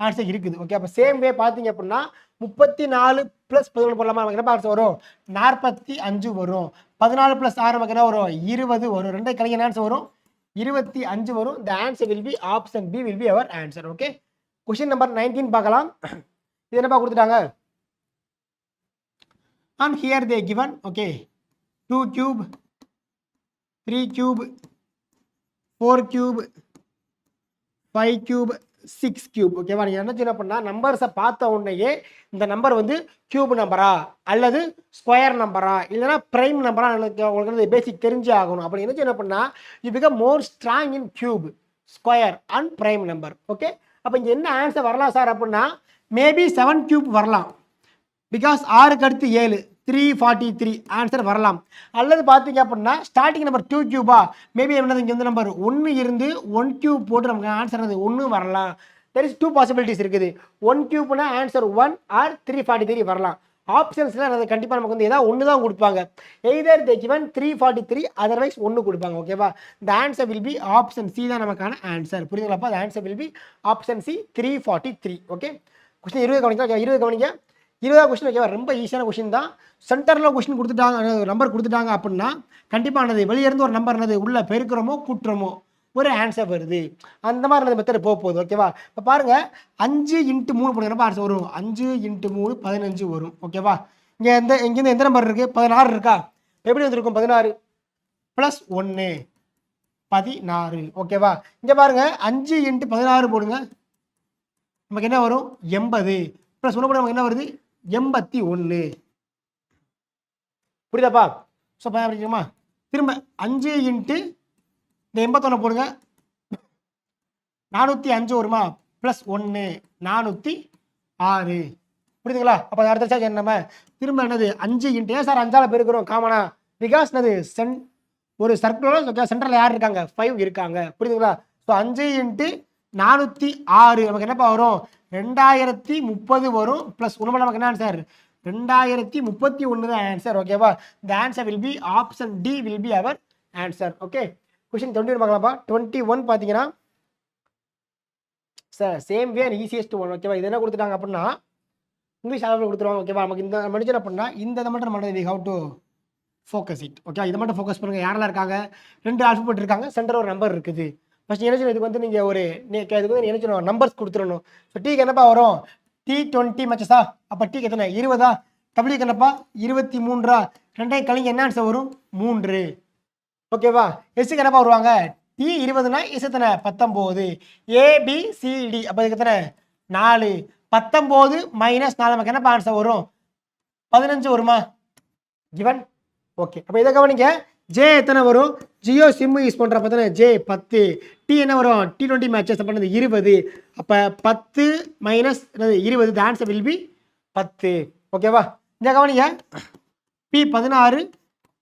[SPEAKER 1] ஆன்சர் இருக்குது ஓகே. அப்போ சேம் வே பார்த்தீங்க அப்படின்னா 34 + 11 போடலாமா நமக்கு என்ன ஆன்சர் வரும் 45 வரும். 14 + 6 நமக்கு என்ன வரும் 20 வரும். ரெண்டே கழிங்க ஆன்சர் வரும் 25 வரும். the answer will be option B will be our answer okay. Question number 19 பார்க்கலாம். இது என்னப்பா கொடுத்துட்டாங்க and here they given okay 2 cube 3 cube 4 cube 5 cube 6 cube ஓகேவா. நீங்கள் என்ன செய்யணும் அப்படின்னா நம்பர்ஸை பார்த்த உடனேயே இந்த நம்பர் வந்து கியூப் நம்பரா அல்லது ஸ்கொயர் நம்பரா இல்லைன்னா ப்ரைம் நம்பரா உங்களுக்கு பேசிக் தெரிஞ்சே ஆகணும். அப்படி என்ன செய்யணும் அப்படின்னா you become more strong in cube square and prime number okay. அப்போ இங்கே என்ன ஆன்சர் வரலாம் சார் அப்படின்னா மேபி 7 cube வரலாம். பிகாஸ் 6க்கு அடுத்து 7 343 ஆன்சர் வரலாம். அல்லது பார்த்தீங்க அப்படின்னா ஸ்டார்டிங் நம்பர் 2 கியூபா மேபி என்னது இங்கே வந்து நம்பர் 1 இருந்து 1 கியூப் போட்டு நமக்கு ஆன்சர் அது 1 வரலாம். தெர் இஸ் 2 பாசிபிலிட்டிஸ் இருக்குது. 1 கியூப்னா ஆன்சர் 1 ஆர் 343 வரலாம். ஆப்ஷன்ஸ்லாம் அது கண்டிப்பாக நமக்கு வந்து ஏதாவது ஒன்று தான் கொடுப்பாங்க. எய்தர் தே கிவன் 343 அதர்வைஸ் 1 கொடுப்பாங்க ஓகேவா. இந்த answer will be option C தான் நமக்கான ஆன்சர் புரியுதுங்களாப்பா. அந்த answer will be option C 343 okay. Question 20 கவனிங்க 20 கவனிங்க 20 கொஸ்டின் ஓகேவா. ரொம்ப ஈஸியான கொஸ்டின் தான். சென்டரில் கொஸ்டின் கொடுத்துட்டாங்க நம்பர் கொடுத்துட்டாங்க அப்படின்னா கண்டிப்பானது வெளியேருந்து ஒரு நம்பர் என்னது உள்ளே பெருக்கிறோமோ கூட்டுறோமோ ஒரு ஆன்சர் வருது. அந்த மாதிரி மெத்தட் போக போகுது ஓகேவா. இப்போ பாருங்கள் 5 × 3 போடுறப்ப ஆன்சர் வரும் 5 × 3 15 வரும் ஓகேவா. இங்கேருந்து எந்த நம்பர் இருக்குது 16 இருக்கா. எப்படி வந்துருக்கும் 16 + 1 16 ஓகேவா. இங்கே பாருங்கள் 5 × 16 போடுங்க நமக்கு என்ன வரும் 80 + 1 போட நமக்கு என்ன வருது 81 புரியுதாப்பா. ஸோ படிக்கணுமா திரும்ப 5 × இந்த 81 போடுங்க 405 வருமா +1 406 புரியுதுங்களா. அப்போ அடுத்த சார்ஜ் நம்ம திரும்ப என்னது 5 × ஏன் சார் 5ஆல் பெருக்கிறோம் காமனா பிகாஸ் என்னது ஒரு சர்க்குலர் சென்டரில் யார் இருக்காங்க 5 இருக்காங்க புரியுதுங்களா. ஸோ 5 × 406 நமக்கு என்னப்பா வரும் 2030 வரும் ப்ளஸ் 1 நமக்கு என்ன ஆன்சர் 2031 தான் ஆன்சர் ஓகேவா. இந்த answer will be option D will be our answer okay. Question 21 பார்க்கலாம்ப்பா. 21 பார்த்தீங்கன்னா sir same way and easiest one ஓகேவா. இது என்ன கொடுத்துட்டாங்க அப்படின்னா இங்கிலீஷ் ஆல்ஃபபெட் கொடுத்துருவாங்க ஓகேவா. நமக்கு இந்த மனுஷன் அப்படின்னா இந்த மட்டும் நம்ம we have to focus it okay. இதை மட்டும் ஃபோக்கஸ் பண்ணுங்கள். யாரெல்லாம் இருக்காங்க 2 ஆல்ஃபபெட் இருக்காங்க சென்டர் ஒரு நம்பர் இருக்குது. ஃபஸ்ட் என்ன செய்யணும் இதுக்கு வந்து நீங்கள் இதுக்கு வந்து என்ன செய்யணும் நம்பர்ஸ் கொடுத்துடணும். ஸோ டீக்கு என்னப்பா வரும் T20 மச்சஸா. அப்போ டீக்கு எத்தனை 20 டபிள்யூக்கு என்னப்பா 23 ரெண்டையும் கழிங்க என்ன ஆன்சர் வரும் 3 ஓகேவா. எஸ்ஸுக்கு என்னப்பா வருவாங்க T20னா எஸ் எத்தனை 19 ABCD அப்போ இதுக்கு எத்தனை 4 19 - 4 நமக்கு என்னப்பா ஆன்சர் வரும் 15 வருமா கிவன் ஓகே. அப்போ இதை கவனிங்க ஜே எத்தனை வரும் ஜியோ சிம்மு யூஸ் பண்ணுற பார்த்தோன்னா ஜே 10 டி என்ன வரும் T20 மேட்சஸ் பண்ணது 20 அப்போ 10 - 20 த ஆன்சர் வில் பி 10 ஓகேவா. இந்த கவனிங்க P16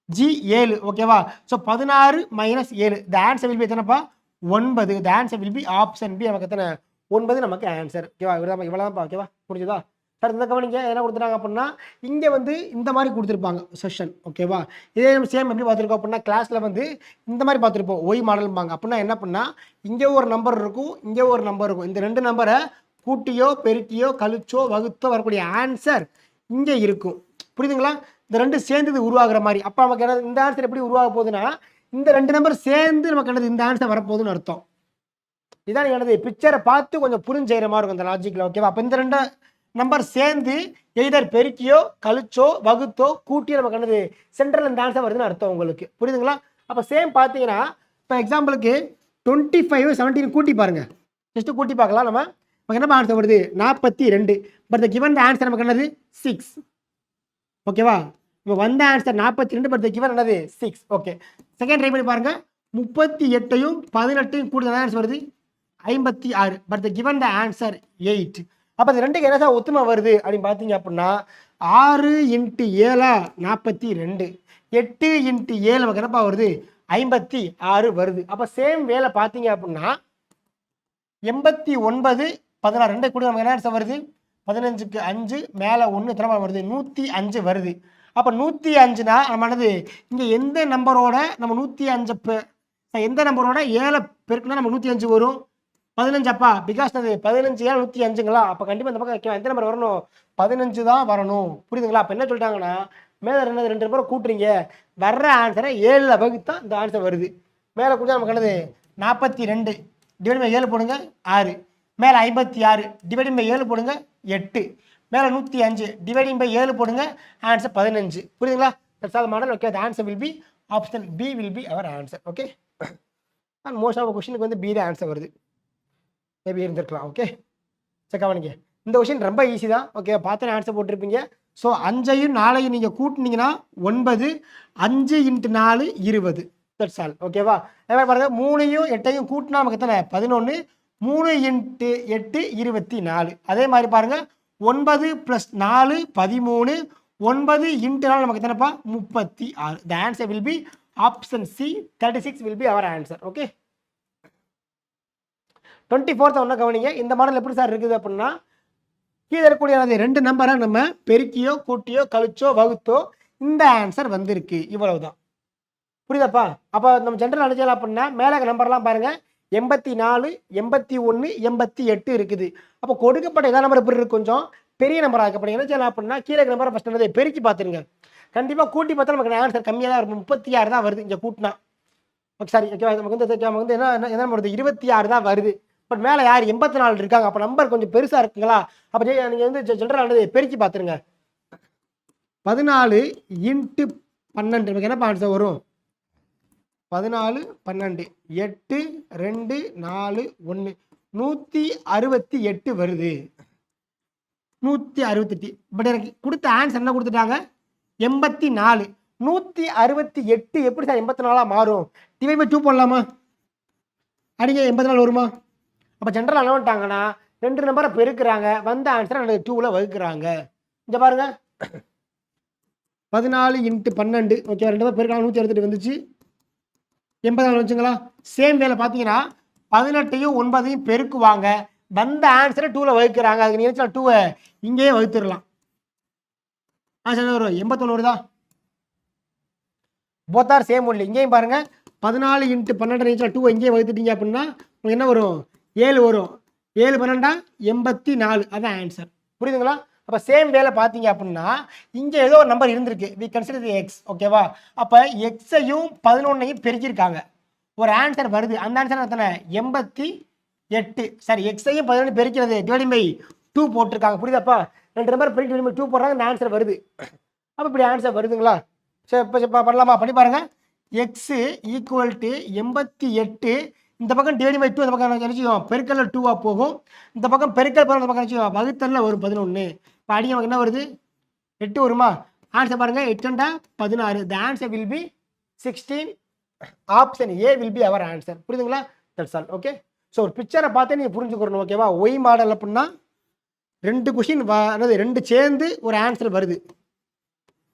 [SPEAKER 1] G7 ஓகேவா. So 16 - 7 the answer will be எத்தனைப்பா 9 the answer will be option B நமக்கு எத்தனை 9 நமக்கு ஆன்சர் ஓகேவா. இவ்வளோதான்ப்பா ஓகேவா புரிஞ்சுதா. சார் இந்த கவனிங்க என்ன கொடுத்துட்டாங்க அப்படின்னா இங்கே வந்து இந்த மாதிரி கொடுத்துருப்பாங்க செஷன் ஓகேவா. இதே நம்ம சேம் எப்படி பார்த்துருக்கோம் அப்படின்னா கிளாஸில் வந்து இந்த மாதிரி பார்த்துருப்போம் ஒய் மாடல்பாங்க. அப்படின்னா என்ன பண்ணால் இங்கே ஒரு நம்பர் இருக்கும் இங்கே ஒரு நம்பர் இருக்கும். இந்த 2 நம்பரை கூட்டியோ பெருக்கியோ கழிச்சோ வகுத்தோ வரக்கூடிய ஆன்சர் இங்கே இருக்கும் புரியுதுங்களா. இந்த 2 சேர்ந்து இது உருவாகிற மாதிரி. அப்போ நமக்கு என்ன இந்த ஆன்சர் எப்படி உருவாக போகுதுன்னா இந்த 2 நம்பர் சேர்ந்து நமக்கு என்னது இந்த ஆன்சர் வரப்போகுதுன்னு அர்த்தம். இதான் எனது பிக்சரை பார்த்து கொஞ்சம் புரிஞ்சுக்கிற மாதிரி இருக்கும் இந்த லாஜிக்கில் ஓகேவா. அப்போ இந்த 2 நம்பர் சேர்ந்து எய்தர் பெருக்கியோ கழிச்சோ வகுத்தோ கூட்டியோ நமக்கு என்னது சென்ட்ரல் இந்த ஆன்சர் வருதுன்னு அர்த்தம் உங்களுக்கு புரியுதுங்களா. அப்போ சேம் பார்த்தீங்கன்னா இப்போ எக்ஸாம்பிளுக்கு 25 17 கூட்டி பாருங்கள் ஜஸ்ட்டு கூட்டி பார்க்கலாம். நமக்கு என்ன ஆன்சர் வருது 42 but the given the answer நமக்கு என்னது 6 ஓகேவா. இப்போ வந்த ஆன்சர் 42 பட் கிவன் என்னது 6. ஓகே, செகண்ட் ட்ரை பண்ணி பாருங்க. 38யும் 18யும் கூடுதல் ஆன்சர் வருது 56. But given the answer 8. அப்போ இது ரெண்டுக்கு என்ன சார் ஒத்துமை வருது அப்படின்னு பார்த்தீங்க அப்படின்னா 6 × 7 42, 8 × 7 நமக்கு என்னப்பா வருது 56 வருது. அப்போ சேம் வேலை பார்த்தீங்க அப்படின்னா 89 16 ரெண்டு கூட நமக்கு என்ன ஆன்சர் வருது 15க்கு 5 மேலே 1 எத்தனை வருது 105 வருது. அப்போ 105னா நம்ம என்னது இங்கே எந்த நம்பரோட நம்ம 105 எந்த நம்பரோட 7 பெருக்குனா நம்ம 105 வரும் 15 அப்பா, பிகாஸ் அது 15 7 105ங்களா. அப்போ கண்டிப்பாக இந்த பக்கம் எந்த நம்பர் வரணும் 15 தான் வரணும். புரியுதுங்களா? அப்போ என்ன சொல்லிட்டாங்கன்னா மேலே ரெண்டு நம்பரை கூட்டுறீங்க, வர்ற ஆன்சரை 7 வகுத்தா இந்த ஆன்சர் வருது. மேலே கூட்டா நமக்கு என்னது 42 டிவைட் பை 7 போடுங்க 6, மேலே 56 டிவைடிங் பை 7 போடுங்க 8, மேலே 105 டிவைடிங் பை 7 போடுங்க ஆன்சர் 15. புரியுதுங்களா? That's all model. Okay, the answer will be option B will be our answer. Okay, and most of கொஸ்டினுக்கு வந்து பி தான் ஆன்சர் வருது. மேபி இருந்திருக்கலாம். ஓகே, செக் கவனிங்க. இந்த கொஸ்டின் ரொம்ப ஈஸி தான். ஓகே, பார்த்து ஆன்சர் போட்டிருப்பீங்க. ஸோ 5யும் 4யும் நீங்கள் கூட்டினீங்கன்னா 9, 5 × 4 20. That's all. ஓகேவா? அதே மாதிரி பாருங்கள் 3யும் 8யும் கூட்டினா நமக்கு எத்தனை 11, 3 × 8 24. அதே மாதிரி பாருங்கள் 9 + 4 13, 9 × 4 நமக்கு எத்தனைப்பா 36. The answer will be option C 36 will be our answer. Okay, 24th ஒன்றா கவனிங்க. இந்த மாடல் எப்படி சார் இருக்குது அப்படின்னா கீழே இருக்கக்கூடிய ரெண்டு நம்பரை நம்ம பெருக்கியோ கூட்டியோ கழிச்சோ வகுத்தோ இந்த ஆன்சர் வந்திருக்கு. இவ்வளவுதான். புரியுதாப்பா? அப்போ நம்ம ஜென்ரல் அனுப்பிச்சலாம் அப்படின்னா மேலே நம்பர்லாம் பாருங்கள் 84, 81, 88 இருக்குது. அப்போ கொடுக்கப்பட்ட எல்லா நம்பர் எப்படி இருக்கு கொஞ்சம் பெரிய நம்பராக இருக்கப்போ என்ன செய்யலாம் அப்படின்னா கீழே நம்பரை ஃபஸ்ட் என்னது பெருக்கி பார்த்துருங்க. கண்டிப்பாக கூட்டி பார்த்தா நமக்கு ஆன்சர் கம்மியாக தான் இருக்கும். 36 தான் வருது இங்கே கூட்டினா. ஓகே, சாரி, ஓகே, நமக்கு வந்து என்ன வருது 26 தான் வருது. பட் மேலே யார் 84 இருக்காங்க. அப்போ நம்பர் கொஞ்சம் பெருசாக இருக்குங்களா? அப்போ நீங்கள் வந்து ஜென்ரல் பெருக்கி பார்த்துருங்க. 14 × 12 நமக்கு என்ன ஆன்சர் வரும் 14 12 8 2 4 1 168 வருது. 168. பட் எனக்கு கொடுத்த ஆன்சர் என்ன கொடுத்துட்டாங்க 84. 168 எப்படி சார் 84 மாறும்? டிவைட் பை 2 போடலாமா? அடிங்க 84 வருமா? அப்போ ஜென்ரல் என்ன பண்ணிட்டாங்கன்னா ரெண்டு நம்பரை பெருக்கிறாங்க, வந்த ஆன்சரை 2ல் வகுக்கிறாங்க. இங்கே பாருங்க 14 × 12. ஓகே, ரெண்டு நம்பர் பெருக்கிறாங்க 168 வந்துச்சு 84 வந்துச்சுங்களா? சேம் வேலை பார்த்தீங்கன்னா 18யும் 9யும் பெருக்குவாங்க, வந்த ஆன்சரை 2ல் வகுக்கிறாங்க. அதுக்கு நீ 2வை இங்கேயே வகுத்துடலாம். ஆன்சர் வரும் 81 வருதா? போத்தார் சேம் ஒன்லி. இங்கேயும் பாருங்க 14 × 12 2 இங்கேயே வகுத்துட்டீங்க அப்படின்னா உங்களுக்கு என்ன வரும் 7 வரும். 7 12 84. அதான் ஆன்சர். புரியுதுங்களா? அப்போ சேம் வேலை பார்த்தீங்க அப்படின்னா இங்கே ஏதோ ஒரு நம்பர் இருந்திருக்கு. We consider X. ஓகேவா? அப்போ எக்ஸையும் 11ஐயும் பெருக்கியிருக்காங்க, ஒரு ஆன்சர் வருது. அந்த ஆன்சர் எத்தனை 88. சரி, எக்ஸையும் 11 பெருக்கிறது டிவைடிங் பை 2 போட்டிருக்காங்க. புரியுதாப்பா? ரெண்டு நம்பர் பெருக்கி டிவைடிங் பை 2 போடுறாங்க, இந்த ஆன்சர் வருது. அப்போ இப்படி ஆன்சர் வருதுங்களா? சரி, இப்போ பண்ணலாமா? பண்ணி பாருங்கள். X equal to 88. இந்த பக்கம் டிவைடிங் பை 2 அந்த பக்கம் நினச்சிக்கோம் பெருக்கல்ல 2ஆக போகும். இந்த பக்கம் பெருக்கல் போகிற அந்த பக்கம் நினச்சிக்கோம் வகுத்தலில் வரும் 11. இப்போ அடிக்க நமக்கு என்ன வருது 8 வருமா? ஆன்சர் பாருங்கள் 8 16. The answer will be 16. Option A will be our answer. புரியுதுங்களா? That's all. ஓகே, ஸோ ஒரு பிக்சரை பார்த்தே நீங்கள் புரிஞ்சுக்கணும். ஓகேவா? ஒய் மாடல் அப்படின்னா ரெண்டு கொஷின் ரெண்டு சேர்ந்து ஒரு ஆன்சர் வருது.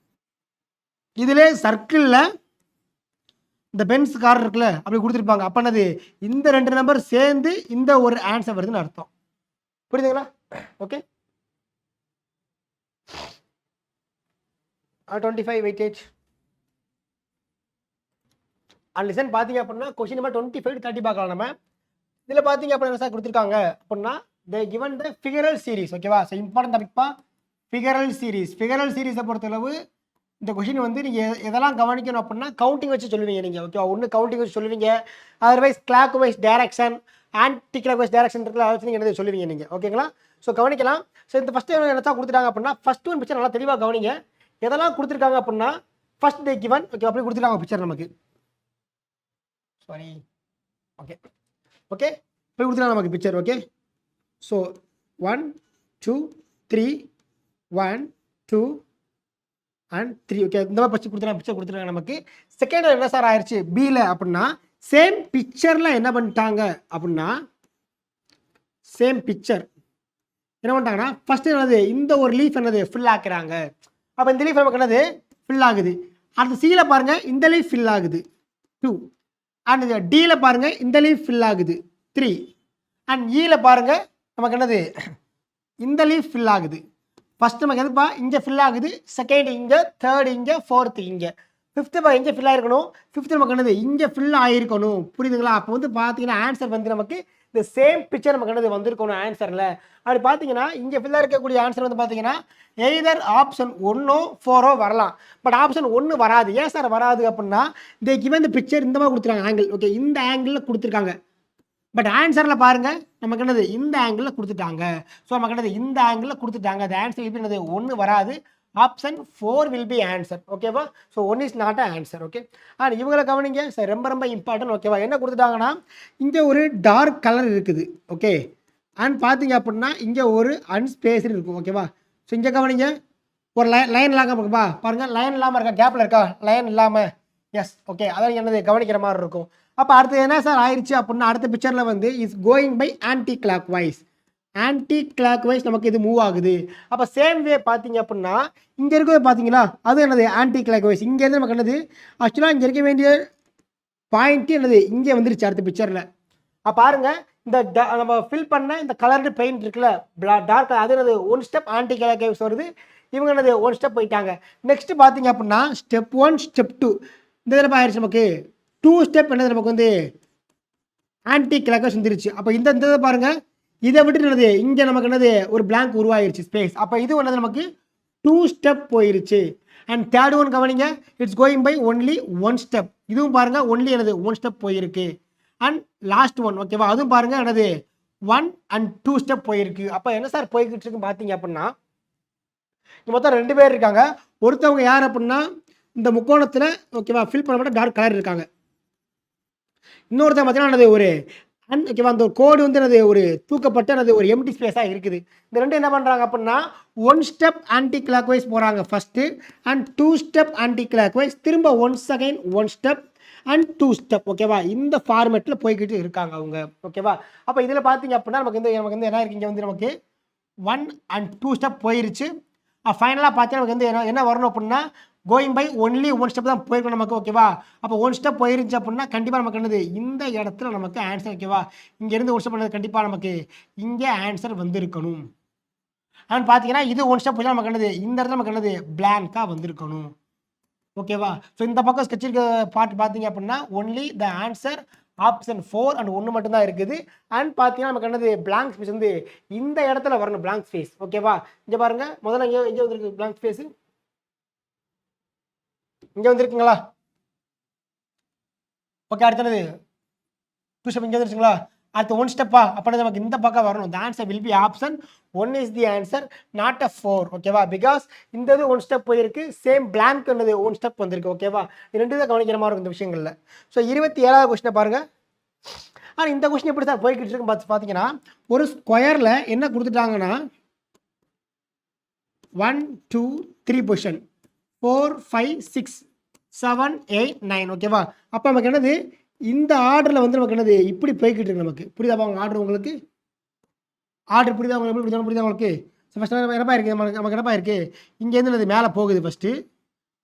[SPEAKER 1] இதிலே சர்க்கிளில் இந்த பென்ஸ் கார் இருக்குல்ல அப்படி கொடுத்துருப்பாங்க. அப்போ என்னது இந்த ரெண்டு நம்பர் சேர்ந்து இந்த ஒரு ஆன்சர் வருதுன்னு அர்த்தம். புரியுதுங்களா? ஓகே, 25 வெயிட்டேஜ் அண்ட் லிசன் பார்த்தீங்க அப்படின்னா கொஸ்டின் நம்பர் 25 30 பார்க்கலாம். நம்ம இதில் பார்த்தீங்க அப்படின்னா சார் கொடுத்துருக்காங்க அப்படின்னா தே கிவன் த ஃபிகரல் சீரிஸ். ஓகேவா? So important டாபிக்ப்பா ஃபிகரல் series. ஃபிகரல் சீரிஸை பொறுத்தளவு இந்த கொஷின் வந்து நீங்கள் எதெல்லாம் கவனிக்கணும் அப்படின்னா கவுண்டிங் வச்சு சொல்லுவீங்க நீங்கள். ஓகே, ஒன்று கவுண்டிங் வச்சு சொல்லுவீங்க, otherwise clock wise direction, anti clock wise direction இருக்குல்ல, அதை வச்சு நீங்கள் என்ன சொல்லுவீங்க நீங்கள். ஓகேங்களா? ஸோ கவனிக்கலாம். ஸோ இந்த ஃபஸ்ட்டு என்ன கொடுத்துட்டாங்க அப்படின்னா ஃபஸ்ட் ஒன் பிக்சர் நல்லா தெளிவாக கவனிங்க. எதெல்லாம் கொடுத்துருக்காங்க அப்படின்னா ஃபஸ்ட் டே கிவன். ஓகே, அப்படி கொடுத்துருக்காங்க பிக்சர் நமக்கு. சாரி, ஓகே ஓகே போய் கொடுத்துருக்காங்க நமக்கு picture. Okay, so 1 2 3 1 2 and 3. Okay, இந்த மாதிரி பிக்சர் கொடுத்துருக்காங்க நமக்கு. செகண்ட் என்ன சார் ஆயிடுச்சு பியில் அப்படின்னா, சேம் பிக்சரில் என்ன பண்ணிட்டாங்க அப்படின்னா, சேம் பிக்சர் என்ன பண்ணிட்டாங்கன்னா, ஃபஸ்ட்டு என்னது இந்த ஒரு லீஃப் என்னது ஃபில் ஆக்குறாங்க. அப்போ இந்த லீஃப் நமக்கு என்னது ஃபில் ஆகுது. அடுத்து சியில் பாருங்கள் இந்த லீஃப் ஃபில் ஆகுது 2. அண்ட் டியில் பாருங்கள் இந்த லீஃப் ஃபில் ஆகுது 3. அண்ட் ஈயில் பாருங்கள் நமக்கு என்னது இந்த லீஃப் ஃபில் ஆகுது. ஃபஸ்ட்டு நமக்கு எதுப்பா இங்கே ஃபில் ஆகுது, செகண்ட் இங்கே, தேர்ட் இங்கே, ஃபோர்த்து இங்கே, ஃபிஃப்த்து இங்கே ஃபில் ஆகிருக்கணும், ஃபிஃப்த்து நமக்கு என்னது இங்கே ஃபில் ஆகிருக்கணும். புரியுதுங்களா? அப்போ வந்து பார்த்தீங்கன்னா ஆன்சர் வந்து நமக்கு இந்த சேம் பிக்சர் நமக்கு என்னது வந்திருக்கணும் ஆன்சரில். அப்படி பார்த்தீங்கன்னா இங்கே ஃபில்லாக இருக்கக்கூடிய ஆன்சர் வந்து பார்த்தீங்கன்னா எய்தர் ஆப்ஷன் 1ஓ 4ஓ வரலாம். பட் ஆப்ஷன் 1 வராது. ஏன் சார் வராது அப்படின்னா, இந்த கிவன் இந்த பிக்சர் இந்த மாதிரி கொடுத்துருக்காங்க ஆங்கிள். ஓகே, இந்த ஆங்கிளில் கொடுத்துருக்காங்க. பட் ஆன்சரில் பாருங்கள் நமக்கு என்னது இந்த ஆங்கிளில் கொடுத்துட்டாங்க. ஸோ நமக்கு என்னது இந்த ஆங்கிளில் கொடுத்துட்டாங்க. அது ஆன்சர் வில் பி என்னது 1 வராது. Option 4 will be answer. ஓகேவா? So 1 is not a answer. Okay, and இவங்களை கவனிங்க சார், ரொம்ப ரொம்ப இம்பார்ட்டன்ட். ஓகேவா? என்ன கொடுத்துட்டாங்கன்னா இங்கே ஒரு டார்க் கலர் இருக்குது. ஓகே, அண்ட் பார்த்தீங்க அப்படின்னா இங்கே ஒரு அன்ஸ்பேஸ்டு இருக்கும். ஓகேவா? ஸோ இங்கே கவனிங்க, ஒரு லைன் இல்லாமல் இருக்குப்பா பாருங்கள், லைன் இல்லாமல் இருக்கா, கேப்பில் இருக்கா, லைன் இல்லாமல். எஸ், ஓகே, அதான் என்னது கவனிக்கிற மாதிரி இருக்கும். அப்போ அடுத்து என்ன சார் ஆயிடுச்சு அப்படின்னா, அடுத்த பிக்சரில் வந்து is going by anticlockwise. Anticlockwise நமக்கு இது மூவ் ஆகுது. அப்போ சேம் வே பார்த்தீங்க அப்படின்னா இங்கே இருக்கிறது பார்த்தீங்களா, அது என்னது ஆன்டி கிளாக் வைஸ். இங்கேருந்து நமக்கு என்னது ஆக்சுவலாக இங்கே இருக்க வேண்டிய பாயிண்ட்டு என்னது இங்கே வந்துருச்சு அடுத்த பிக்சரில். பாருங்கள், இந்த நம்ம ஃபில் பண்ண இந்த கலர்டு பெயிண்ட் இருக்குல்ல டார்க், அது என்னது 1 ஸ்டெப் ஆன்டி கிளாக் வைஸ் வருது. இவங்க என்னது 1 ஸ்டெப் போயிட்டாங்க. நெக்ஸ்ட் பார்த்தீங்க அப்படின்னா ஸ்டெப் 1 ஸ்டெப் 2 இந்த இதில் ஆயிடுச்சு நமக்கு 2 ஸ்டெப் என்னது நமக்கு வந்து ஆன்டி கிளாக் வைஸ் வந்துருச்சு. அப்போ இந்த இதை பாருங்கள், இதை விட்டு என்னது இங்கே நமக்கு என்னது ஒரு பிளாங்க் உருவாயிருச்சு ஸ்பேஸ். அப்போ இது என்னது நமக்கு 2 ஸ்டெப் போயிருச்சு. அண்ட் தேர்ட் ஒன் கவனிங்க, it's going by only 1 step. இதுவும் பாருங்கள் ஒன்லி என்னது 1 ஸ்டெப் போயிருக்கு. அண்ட் லாஸ்ட் ஒன் ஓகேவா, அதுவும் பாருங்கள் என்னது 1 and 2 ஸ்டெப் போயிருக்கு. அப்போ என்ன சார் போய்கிட்டு இருக்குன்னு பார்த்தீங்க அப்படின்னா, மொத்தம் 2 பேர் இருக்காங்க. ஒருத்தவங்க யார் அப்படின்னா இந்த முக்கோணத்தில் ஓகேவா ஃபில் பண்ணப்பட்ட டார்க் கலர் இருக்காங்க. இன்னொருத்தர் பார்த்தீங்கன்னா என்னது ஒரு ஓகேவா அந்த கோடு வந்து என்னது ஒரு தூக்கப்பட்ட என்னது ஒரு எம்டி ஸ்பேஸாக இருக்குது. இந்த ரெண்டு என்ன பண்ணுறாங்க அப்படின்னா 1 ஸ்டெப் ஆன்டி கிளாக் வைஸ் போகிறாங்க first, and 2 step anticlockwise, திரும்ப once again 1 step and 2 step. ஓகேவா, இந்த ஃபார்மேட்டில் போய்கிட்டு இருக்காங்க அவங்க. ஓகேவா, அப்போ இதில் பார்த்தீங்க அப்படின்னா நமக்கு வந்து என்ன இருக்குது, இங்கே வந்து நமக்கு 1 and 2 ஸ்டெப் போயிருச்சு. ஃபைனலாக பார்த்தீங்கன்னா நமக்கு வந்து என்ன வரணும் அப்படின்னா கோயிங் பை ஒன்லி 1 ஸ்டெப் தான் போயிருக்கணும் நமக்கு. ஓகேவா, அப்போ 1 ஸ்டெப் போயிருந்துச்சு அப்படின்னா கண்டிப்பாக நமக்கு என்னது இந்த இடத்துல நமக்கு ஆன்சர். ஓகேவா, இங்கேருந்து 1 ஸ்டெப் பண்ணது கண்டிப்பாக நமக்கு இங்கே ஆன்சர் வந்திருக்கணும். ஆனால் பார்த்தீங்கன்னா இது 1 ஸ்டெப் போய் நமக்கு என்னது இந்த இடத்துல நமக்கு என்னது பிளாங்காக வந்திருக்கணும். ஓகேவா, ஸோ இந்த பக்கம் ஸ்கெட்ச் இருக்க பார்ட் பார்த்தீங்க அப்படின்னா only the answer option 4 and 1 மட்டும்தான் இருக்குது. அண்ட் பார்த்தீங்கன்னா நமக்கு என்னது பிளாங்க் ஸ்பேஸ் வந்து இந்த இடத்துல வரணும், பிளாங்க் ஸ்பேஸ். ஓகேவா, இங்கே பாருங்கள், முதல்ல இங்கே வந்துருக்கு பிளாங்க் ஸ்பேஸு, இங்கே வந்துருக்குங்களா. ஓகே, அடுத்தது 2 ஸ்டெப் இங்கே வந்துருச்சுங்களா. அடுத்து 1 ஸ்டெப்பா, அப்போ நமக்கு இந்த பக்கம் வரணும். த answer will be option 1 is the answer, not a 4. ஓகேவா, பிகாஸ் இந்த இது 1 ஸ்டெப் போயிருக்கு, சேம் பிளாங்க் என்னது 1 ஸ்டெப் வந்திருக்கு. ஓகேவா, இது 2 தான் கவனிக்கிற மாதிரி இருக்கும் இந்த விஷயங்களில். ஸோ 27வது கொஸ்டினை பாருங்கள். ஆனால் இந்த கொஸ்டின் எப்படி சார் போய்கிட்டு இருக்குன்னு பார்த்தீங்கன்னா, ஒரு ஸ்கொயரில் என்ன கொடுத்துட்டாங்கன்னா 1 2 3 பொசிஷன் 4 5 6 7 8 9. ஓகேவா, அப்போ நமக்கு என்னது இந்த ஆர்டரில் வந்து நமக்கு என்னது இப்படி போய்கிட்டு இருக்கு நமக்கு. புரியுதா அவங்க ஆர்டர், உங்களுக்கு ஆர்டர் புரியுதா உங்களுக்கு, எப்படி புரியுதா உங்களுக்கு. ஃபஸ்ட்டு என்னப்பா இருக்குது நமக்கு என்னப்பா இருக்குது, இங்கேருந்து என்னது மேலே போகுது ஃபஸ்ட்டு,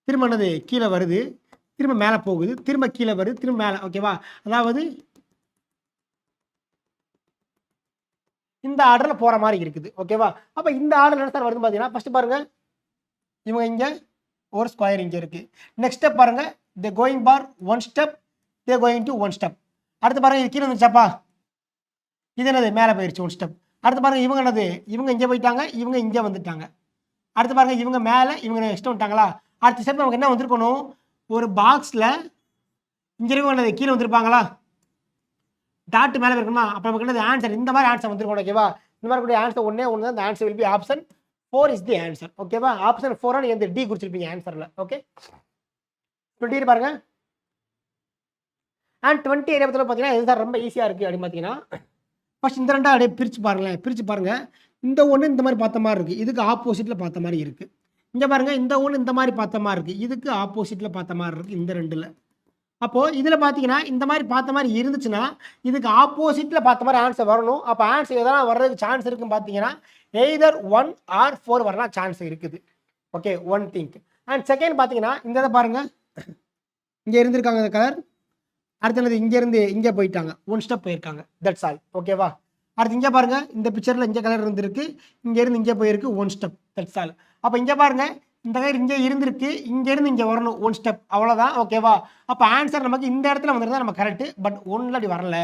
[SPEAKER 1] திரும்ப என்னது கீழே வருது, திரும்ப மேலே போகுது, திரும்ப கீழே வருது, திரும்ப மேலே. ஓகேவா, அதாவது இந்த ஆர்டரில் போகிற மாதிரி இருக்குது. ஓகேவா, அப்போ இந்த ஆர்டர் என்ன சார் வருதுன்னு பார்த்தீங்கன்னா ஃபஸ்ட்டு பாருங்கள், இவங்க இங்கே ஒரு ஸ்கொயர் இங்கே இருக்குது. நெக்ஸ்ட் ஸ்டெப் பாருங்கள், they going for 1 step, they going to 1 step. அடுத்து பாருங்கள், இது கீழே வந்துச்சாப்பா, இது என்னது மேலே போயிடுச்சு 1 ஸ்டெப். அடுத்து பாருங்கள், இவங்க என்னது இவங்க இங்கே போயிட்டாங்க, இவங்க இங்கே வந்துட்டாங்க. அடுத்து பாருங்கள், இவங்க மேலே, இவங்க நெக்ஸ்ட் வந்துட்டாங்களா. அடுத்த ஸ்டெப் நமக்கு என்ன வந்திருக்கணும், ஒரு பாக்ஸில் இங்கே இருக்க என்னது கீழே வந்துருப்பாங்களா, டாட்டு மேலே இருக்கணுமா. அப்போ நமக்கு என்னது ஆன்சர் இந்த மாதிரி ஆன்சர் வந்துருக்கணும். ஓகேவா, இந்த மாதிரி கூட ஆன்சர் ஒன்றே ஒன்று தான். இந்த answer will be option 4 is the answer. ஓகேவா, ஆப்ஷன் 4 எந்த டி குறிச்சிருப்பீங்க ஆன்சரில். ஓகே, 20 பாருங்க. அண்ட் 20 பார்த்தீங்கன்னா இது சார் ரொம்ப ஈஸியாக இருக்குது அப்படின்னு பார்த்தீங்கன்னா, ஃபஸ்ட் இந்த ரெண்டாக அப்படியே பிரித்து பாருங்களேன். பிரித்து பாருங்கள், இந்த ஒன்று இந்த மாதிரி பார்த்த மாதிரி இருக்குது, இதுக்கு ஆப்போசிட்டில் பார்த்த மாதிரி இருக்குது. இங்கே பாருங்கள் இந்த ஒன்று இந்த மாதிரி பார்த்த மாதிரி இருக்குது, இதுக்கு ஆப்போசிட்டில் பார்த்த மாதிரி இருக்குது இந்த ரெண்டில். அப்போது இதில் பார்த்தீங்கன்னா இந்த மாதிரி பார்த்த மாதிரி இருந்துச்சுன்னா இதுக்கு ஆப்போசிட்டில் பார்த்த மாதிரி ஆன்சர் வரணும். அப்போ ஆன்சர் எதனால் வர்றதுக்கு சான்ஸ் இருக்குன்னு பார்த்தீங்கன்னா எய்தர் 1 ஆர் 4 வரலாம் சான்ஸ் இருக்குது. Okay, one think. And second பார்த்தீங்கன்னா இந்த இதை பாருங்கள், இங்கே இருந்திருக்காங்க இந்த கலர், அடுத்தது இங்கேருந்து இங்கே போயிட்டாங்க, ஒன் ஸ்டெப் போயிருக்காங்க, தட்ஸ் ஆல். ஓகேவா? அடுத்து இங்கே பாருங்கள் இந்த பிக்சரில் இங்கே கலர் இருந்திருக்கு, இங்கேருந்து இங்கே போயிருக்கு, ஒன் ஸ்டெப், தட்ஸ் ஆல். அப்போ இங்கே பாருங்கள் இந்த கலர் இங்கே இருந்திருக்கு, இங்கேருந்து இங்கே வரணும், ஒன் ஸ்டெப், அவ்வளோதான். ஓகேவா? அப்போ ஆன்சர் நமக்கு இந்த இடத்துல வந்துருந்தா நம்ம கரெக்டு, பட் ஒன்றில் அப்படி வரல.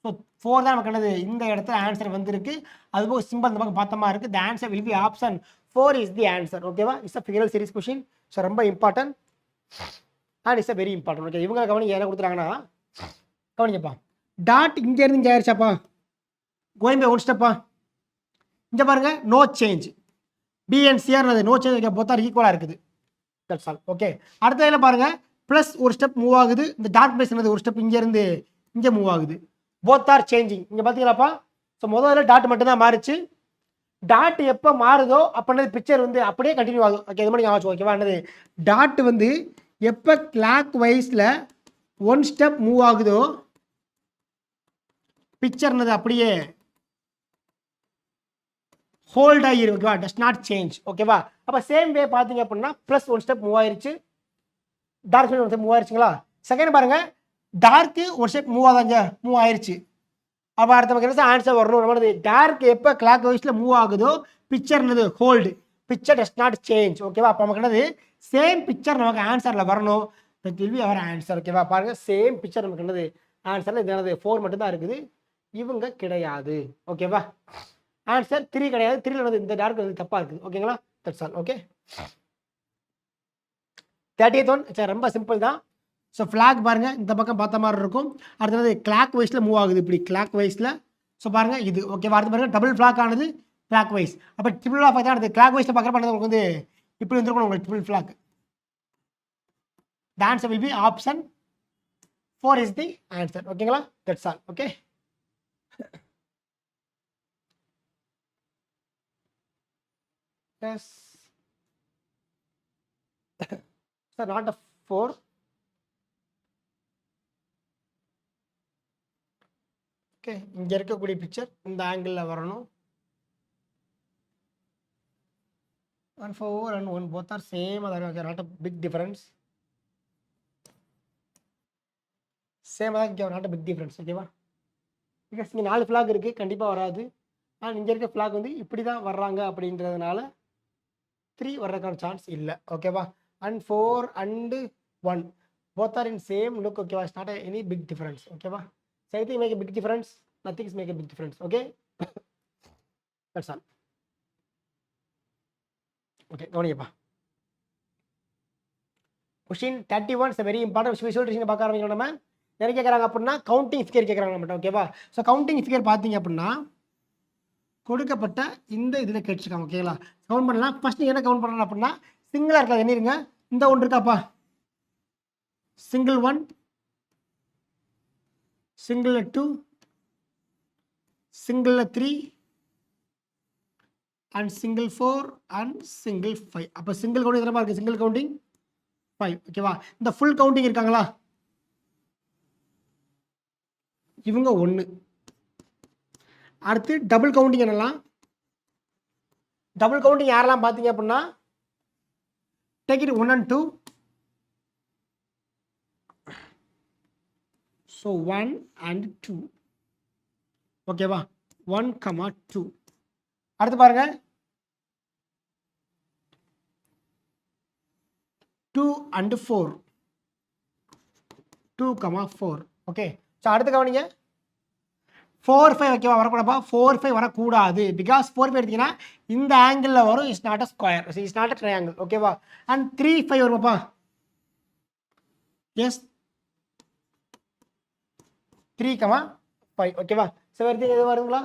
[SPEAKER 1] ஸோ 4 தான் நமக்கு என்னது இந்த இடத்துல ஆன்சர் வந்திருக்கு. அதுபோக சிம்பிள் இந்த பக்கம் பார்த்த மாதிரி இருக்குது. The answer will be option 4 is the answer. ஓகேவா? It's a figural series question. So ரொம்ப important and it's a very important. Okay, இவங்க கவனிங்க என்ன கொடுத்துறாங்கன்னா, கவனிங்கப்பா, டாட் இங்கேருந்து இங்கே ஆயிடுச்சாப்பா, கோயிங் பை ஒன் ஸ்டெப்பா. இங்கே பாருங்கள் no change, B and CR no change, both are ஈக்குவலாக இருக்குது, தட்ஸ் ஆல். ஓகே, அடுத்ததில் பாருங்கள் ப்ளஸ் ஒரு ஸ்டெப் மூவ் ஆகுது, இந்த டாட் ப்ளஸ் என்னது ஒரு ஸ்டெப் இங்கேருந்து இங்கே மூவ் ஆகுது, போத் ஆர் சேஞ்சிங். இங்கே பார்த்தீங்களாப்பா, ஸோ முதல்ல டாட் மட்டும்தான் மாறிச்சு. டாட் எப்போ மாறுதோ அப்படின்னது பிக்சர் வந்து அப்படியே கண்டினியூ ஆகும். ஓகே, இது மாதிரி ஞாபகம். ஓகேவா? என்னது டாட் வந்து எப்போ கிளாக் வைஸில் ஒன் ஸ்டெப் மூவ் ஆகுதோ பிக்சர்னது அப்படியே ஹோல்ட் ஆகிருக்கு. ஓகேவா? Does not change. ஓகேவா? அப்போ சேம் வே பார்த்தீங்க அப்படின்னா ப்ளஸ் ஒன் ஸ்டெப் மூவ் ஆயிருச்சு, டார்க் ஒன் ஸ்டெப் மூவ் ஆயிருச்சுங்களா. செகண்ட் பாருங்க, டார்க்கு ஒரு ஸ்டெப் மூவ் ஆதாங்க, மூவ் ஆயிருச்சு. அப்போ அடுத்த பக்கம் ஆன்சர் வரணும். நம்மளது டார்க் எப்போ கிளாக் வைஸில் மூவ் ஆகுதோ பிக்சர்னது hold, picture does not change. ஓகேவா? அப்போ நமக்கு என்னது சேம் பிக்சர் நமக்கு ஆன்சரில் வரணும். That will be our answer. ஓகேவா? பாருங்க, சேம் பிக்சர் நமக்கு என்னது ஆன்சரில் இது என்னது 4 மட்டும்தான் இருக்குது, இவங்க கிடையாது. ஓகேவா? ஆன்சர் 3 கிடையாது, 3ல வந்து இந்த டார்க் வந்து தப்பாக இருக்குது. ஓகேங்களா? That's all. Okay, 30th one ரொம்ப சிம்பிள் தான். ஸோ ஃப்ளாக் பாருங்கள் இந்த பக்கம் பார்த்த மாதிரி இருக்கும், அடுத்தது கிளாக் வைஸில் மூவ் ஆகுது, இப்படி கிளாக் வைஸில். ஸோ பாருங்கள் இது. ஓகேவா? அடுத்து பாருங்கள் டபுள் ஃப்ளாக் ஆனது கிளாக் வைஸ். அப்போ ட்ரிபிள் ஃப்ளாக் பார்த்தா அடுத்து கிளாக் வைஸில் பார்க்குற பண்ணது உங்களுக்கு வந்து இப்படி வந்துருக்கணும் உங்களுக்கு triple flag. The answer will be option 4 is the answer. ஓகேங்களா? That's all. Okay, yes sir, not a 4. Okay, இங்கே இருக்கக்கூடிய பிக்சர் இந்த ஆங்கிளில் வரணும். 1 4 and 1 both are same. Okay, not a big difference. Same தான், not a big difference. ஓகேவா? பிகாஸ் இங்கே 4 ஃப்ளாக் இருக்குது, கண்டிப்பாக வராது. ஆனால் இங்கே இருக்க ஃப்ளாக் வந்து இப்படி தான் வர்றாங்க அப்படின்றதுனால 3 வர்றதுக்கான சான்ஸ் இல்லை. ஓகேவா? அண்ட் 4 and 1 both are in same look. ஓகேவா? It's not any big difference. ஓகேவா? anything make a big difference, nothing make a big difference. Okay, that's all. Okay, கவனிங்கப்பா. Question 31 is very important. Visual tradition பார்க்க ஆரம்பிக்கணும். நம்ம என்ன கேட்குறாங்க அப்படின்னா கவுண்டிங் ஃபிகர் கேட்குறாங்க நம்மகிட்ட. ஓகேவா? ஸோ கவுண்டிங் ஃபிகர் பார்த்தீங்க அப்படின்னா கொடுக்கப்பட்ட இந்த இதில் கேட்டுருக்காங்க. ஓகேங்களா? கவுண்ட் பண்ணலாம். ஃபர்ஸ்ட் நீங்கள் என்ன கவுண்ட் பண்ணலாம் அப்படின்னா சிங்கிளாக இருக்காது, என்ன இருங்க இந்த ஒன்று இருக்காப்பா, single 1, single 2, single 3 and single 4 and single 5. அப்போ சிங்கிள் கவுண்டிங் எத்தனை இருக்குது? Single counting 5. ஓகேவா? இந்த ஃபுல் கவுண்டிங் இருக்காங்களா, இவங்க 1. அடுத்து டபுள் கவுண்டிங் என்னலாம், டபுள் கவுண்டிங் யாரெல்லாம் பார்த்தீங்க அப்படின்னா take it 1 and 2. So 1 and 2. ஓகேவா? 1, 2. அடுத்து பாருங்க 2 and 4. 2, 4. ஓகே. ஸோ அடுத்து கவனிங்க 4 5. ஓகேவா? வரக்கூடாப்பா, 4 5 வரக்கூடாது. பிகாஸ் 4 5 எடுத்தீங்கன்னா இந்த ஆங்கிளில் வரும், it's not a square, it's not a triangle. ஓகேவா? அண்ட் 3 5 வருமாப்பா, எஸ் 3, 5. ஓகேவா? ஸோ எடுத்து எது வருங்களா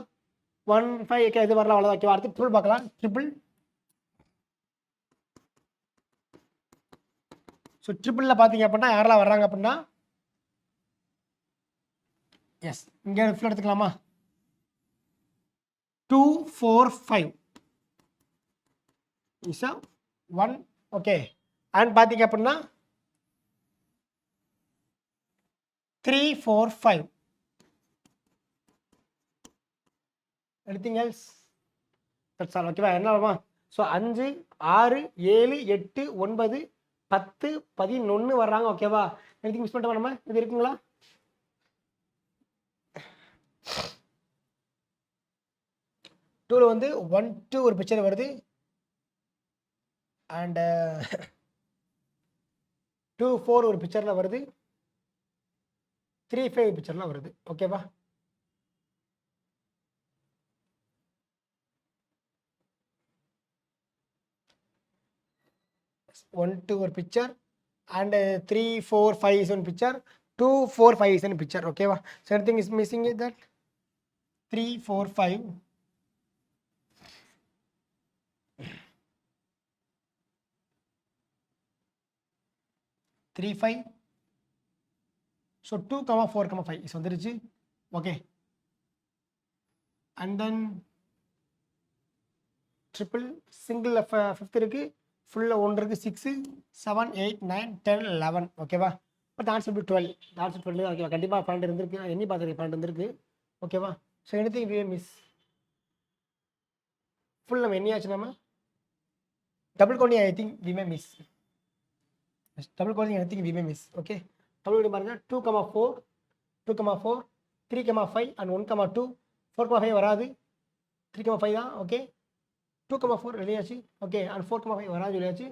[SPEAKER 1] 1 5. ஓகே, இது வரலாம், அவ்வளோதான். ஓகேவா? அடுத்து ட்ரிபிள் பார்க்கலாம். ட்ரிபிள். ஸோ ட்ரிபிளில் பார்த்தீங்க அப்படின்னா யாரெல்லாம் வர்றாங்க அப்படின்னா எஸ் இங்கே ஃபுல் எடுத்துக்கலாமா 2 4 5 இஸ் 1 ஓகே. அண்ட் பார்த்தீங்க அப்படின்னா 3 4 5. Anything else? That's all. ஓகேவா? என்ன வருமா? ஸோ 5 6 7 8 9 10 11 வர்றாங்க. ஓகேவா? எனிதிங் மிஸ் பண்ணிட்டோமா நம்ம? இது இருக்குங்களா? டூல வந்து 1 2 ஒரு பிக்சர் வருது. அண்ட் 2 4 ஒரு பிக்சர்ல வருது. 3 5 பிக்சர்ல வருது. ஓகேவா? ஒன் டூ ஒரு picture and 3 4 5 is one picture. 2 4 5 is one picture. ஓகேவா? So anything is missing is that 3 4 5. 3 5. So 2 4 5 is வந்துருச்சு. Okay. And then triple single fifth இருக்கு, ஃபுல்லாக 1 இருக்கு, 6 7 8 9 10 11. ஓகேவா? But answer B 12. ஆன்சர் 12 ஓகேவா? கண்டிப்பாக பாயிண்ட் இருந்திருக்கு. எண்ணி பார்த்துருக்கேன், பாயிண்ட் இருந்திருக்கு. ஓகேவா? So anything we miss. Full நம்ம எண்ணியாச்சு. நம்ம double counting I think we may miss. Double counting I think we may miss. Okay. Double counting பாருங்க. 2 4 2 4 3 5 அண்ட் 1 2 4 5 வராது. 3 5 தான். ஓகே. 2 4 எழுதியாச்சு. ஓகே. அண்ட் 4 5 வராது எழுதியாச்சு.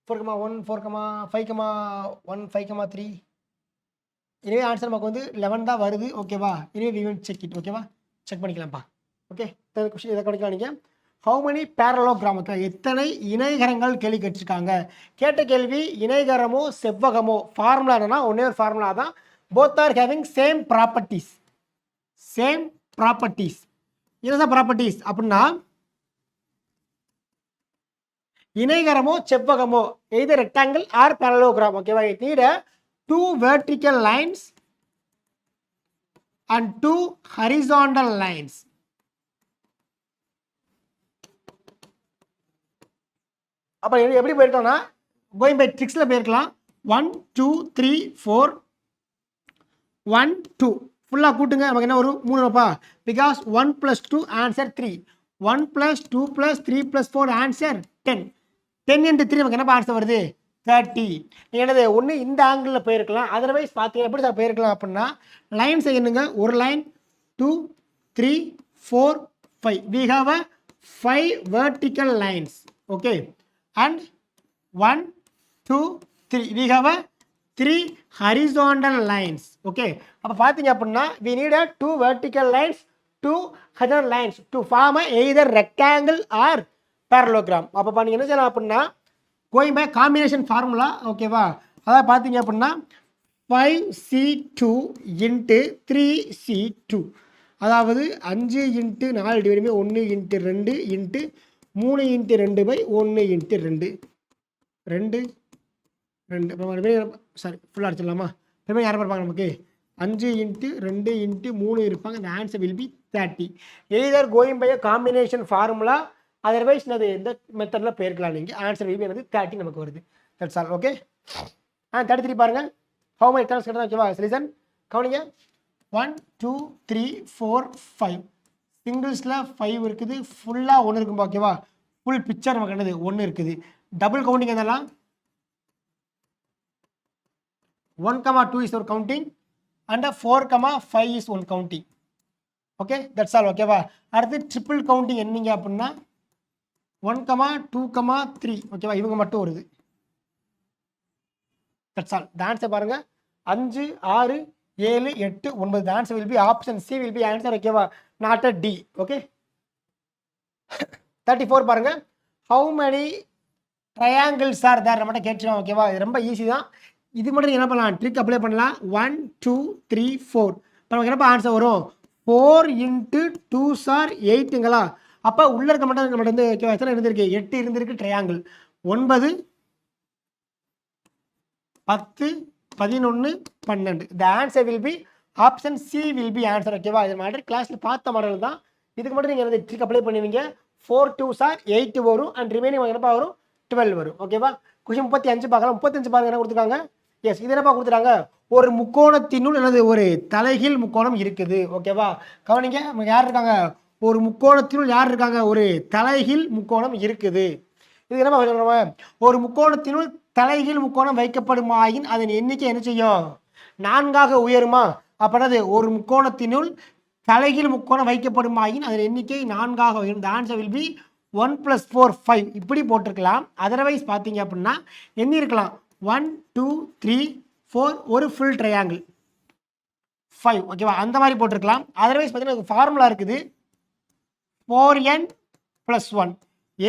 [SPEAKER 1] 4 1 4 5 1 5 3. எனவே ஆன்சர் நமக்கு வந்து 11 தான் வருது. ஓகேவா? எனவே வி வில் செக் இட். ஓகேவா? செக் பண்ணிக்கலாம்ப்பா. ஓகே. தேர்ட் கொஸ்டின் இதை கவனிக்கலாம் நீங்கள். ஹவு மெனி பேரலோகிராமுக்கு எத்தனை இணைகரங்கள் கேள்வி கேட்டிருக்காங்க. கேட்ட கேள்வி இணைகரமோ செவ்வகமோ. ஃபார்முலா என்னன்னா ஒன்னே ஒரு ஃபார்முலா தான். Both are having same properties. Same properties. என்ன ப்ராப்பர்ட்டிஸ் அப்படின்னா இணைகரமோ செவ்வகமோ எய்தர் ரெக்டாங்கிள் ஆர் பேரலோகிராம். ஓகேவா? It NEET 2 vertical lines and 2 horizontal lines. அப்போ எப்படி போயிருக்கோம்னா கோயிங் பை ட்ரிக்ஸில் போயிருக்கலாம். 1 2 3 4 1 2 ஃபுல்லாக கூட்டுங்க. நமக்கு என்ன வரும்? 3 வைப்பா. Because 1 + 2 answer 3. 1 + 2 + 3 + 4 ஆன்சர் 10. 10 × 3 நமக்கு என்ன ஆன்சர் வருது? 30. நீங்கள் என்னது ஒன்று இந்த ஆங்கிளில் போயிருக்கலாம். அதர்வைஸ் பார்த்தீங்கன்னா எப்படி சார் போயிருக்கலாம் அப்படின்னா லைன்ஸ் என்னங்க? ஒரு line 2 3 4 5. we have a 5 vertical lines. okay. and 1 2 3 we have a 3 horizontal lines. okay. அப்போ பார்த்தீங்க அப்படின்னா we need a 2 vertical lines, 2 horizontal lines to form a either rectangle or parallelogram. அப்போ நீங்கள் என்ன செய்யலாம் அப்படின்னா கோயிங் பை காம்பினேஷன் ஃபார்முலா. ஓகேவா? அதாவது பார்த்தீங்க அப்படின்னா 5C2 × 3C2. அதாவது 5 × 4 டிவைடுமே 1 × 2 × 3 × 2/1 × 2 2 2. சாரி ஃபுல்லாக அடிச்சிடலாமா? எப்பவுமே யாரும் இருப்பாங்க நமக்கு 5 × 2 × 3 இருப்பாங்க. இந்த answer will be 30. Either going by combination formula otherwise அது எந்த மெத்தடில் போயிருக்கலாம். நீங்கள் ஆன்சர் வில் பி என்னது 30 நமக்கு வருது. That's all. ஓகே. 33 பாருங்கள். ஹவு மெனி டைம்ஸ் கேட்டா? ஓகேவா? லிசன் கவனிங்க. 1 2 3 4 5. சிங்கிள்ஸில் 5 இருக்குது, ஃபுல்லாக 1 இருக்கும்பா. ஓகேவா? ஃபுல் பிக்சர் நமக்கு என்னது 1 இருக்குது. டபுள் கவுண்டிங் என்னெல்லாம் 1 2 இஸ் ஒரு counting and 4 5 is one counting. Okay. That's all. ஓகேவா? அடுத்து ட்ரிபிள் கவுண்டிங் என்னீங்க அப்படின்னா 1 2 3. ஓகேவா? இவங்க மட்டும் வருது. That's all. த ஆன்சர் பாருங்க 5 6 7 8 9. The answer will be option C will be answer. ஓகேவா? Not a D. ஓகே. 34 பாருங்க. How many triangles are there நம்மகிட்ட கேட்டுருவோம். ஓகேவா? இது ரொம்ப ஈஸி தான். இது மட்டும் என்ன பண்ணலாம்? ட்ரிக் அப்ளை பண்ணலாம். 1 2 3 4. இப்போ நமக்கு என்னப்பா ஆன்சர் வரும்? 4 × 2s are 8ங்களா? அப்போ உள்ள இருக்க மட்டும் நம்மகிட்ட வந்து எத்தனை இருந்திருக்கு? 8 இருந்திருக்கு triangle. 9 10 11 12. The answer will be option C will be answer. ஓகேவா? இது மாதிரி கிளாஸில் பார்த்த மாடல் தான். இதுக்கு மட்டும் நீங்கள் ட்ரிக் அப்ளை பண்ணுவீங்க. 4 2s are 8 வரும் அண்ட் ரிமைனிங் என்னப்பா வரும்? 12 வரும். ஓகேவா? கொஸ்டின் 35 பார்க்கலாம். 35 பாருங்க என்ன கொடுத்துருக்காங்க. எஸ், இது என்னப்பா கொடுத்துட்டாங்க, ஒரு முக்கோணத்தினுள் என்னது ஒரு தலைகீழ் முக்கோணம் இருக்குது. ஓகேவா? கவனிங்க, யார் இருக்காங்க, ஒரு முக்கோணத்தினுள் யார் இருக்காங்க, ஒரு தலைகீழ் முக்கோணம் இருக்குது. இது என்னப்பா சொல்றோம், ஒரு முக்கோணத்தினுள் தலைகீழ் முக்கோணம் வைக்கப்படுமாயின் அதன் எண்ணிக்கை என்ன செய்யும், 4ஆக உயருமா. அப்படின்னது ஒரு முக்கோணத்தினுள் தலைகீழ் முக்கோணம் வைக்கப்படுமாயின் அதன் எண்ணிக்கை 4ஆக உயரும். The answer will be 1 + 4 5 இப்படி போட்டிருக்கலாம். அதர்வைஸ் பார்த்தீங்க அப்படின்னா எண்ணி இருக்கலாம் 1 2 3 4 ஒரு ஃபுல் ட்ரையாங்கிள் 5. ஓகேவா? அந்த மாதிரி போட்டிருக்கலாம். அதர்வைஸ் பார்த்தீங்கன்னா ஃபார்முலா இருக்குது 4n + 1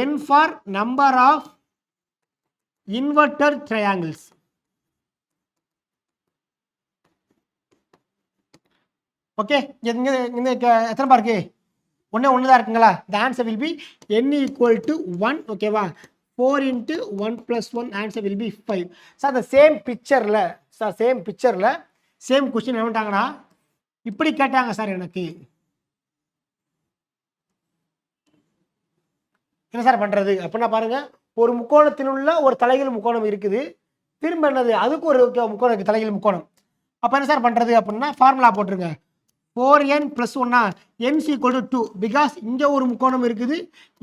[SPEAKER 1] n for number of inverted triangles. Okay, இந்த எத்தனை பா இருக்கு, ஒன்று தான் இருக்குங்களா. the answer will be n = 1. ஓகேவா? 4 × 1 + 1 answer will be 5. சார் அந்த சேம் பிக்சரில் சேம் கொஸ்டின் என்ன பண்ணிட்டாங்கன்னா இப்படி கேட்டாங்க சார். எனக்கு என்ன சார் பண்ணுறது அப்படின்னா பாருங்க, ஒரு முக்கோணத்தினுள்ள ஒரு தலைகீழ் முக்கோணம் இருக்குது. திரும்ப என்னது அதுக்கு ஒரு முக்கோணம் இருக்குது, தலைகீழ் முக்கோணம். அப்போ என்ன சார் பண்ணுறது அப்படின்னா ஃபார்முலா போட்டுருங்க 4n + 1 n = 2 பிகாஸ் இங்கே ஒரு முக்கோணம் இருக்குது,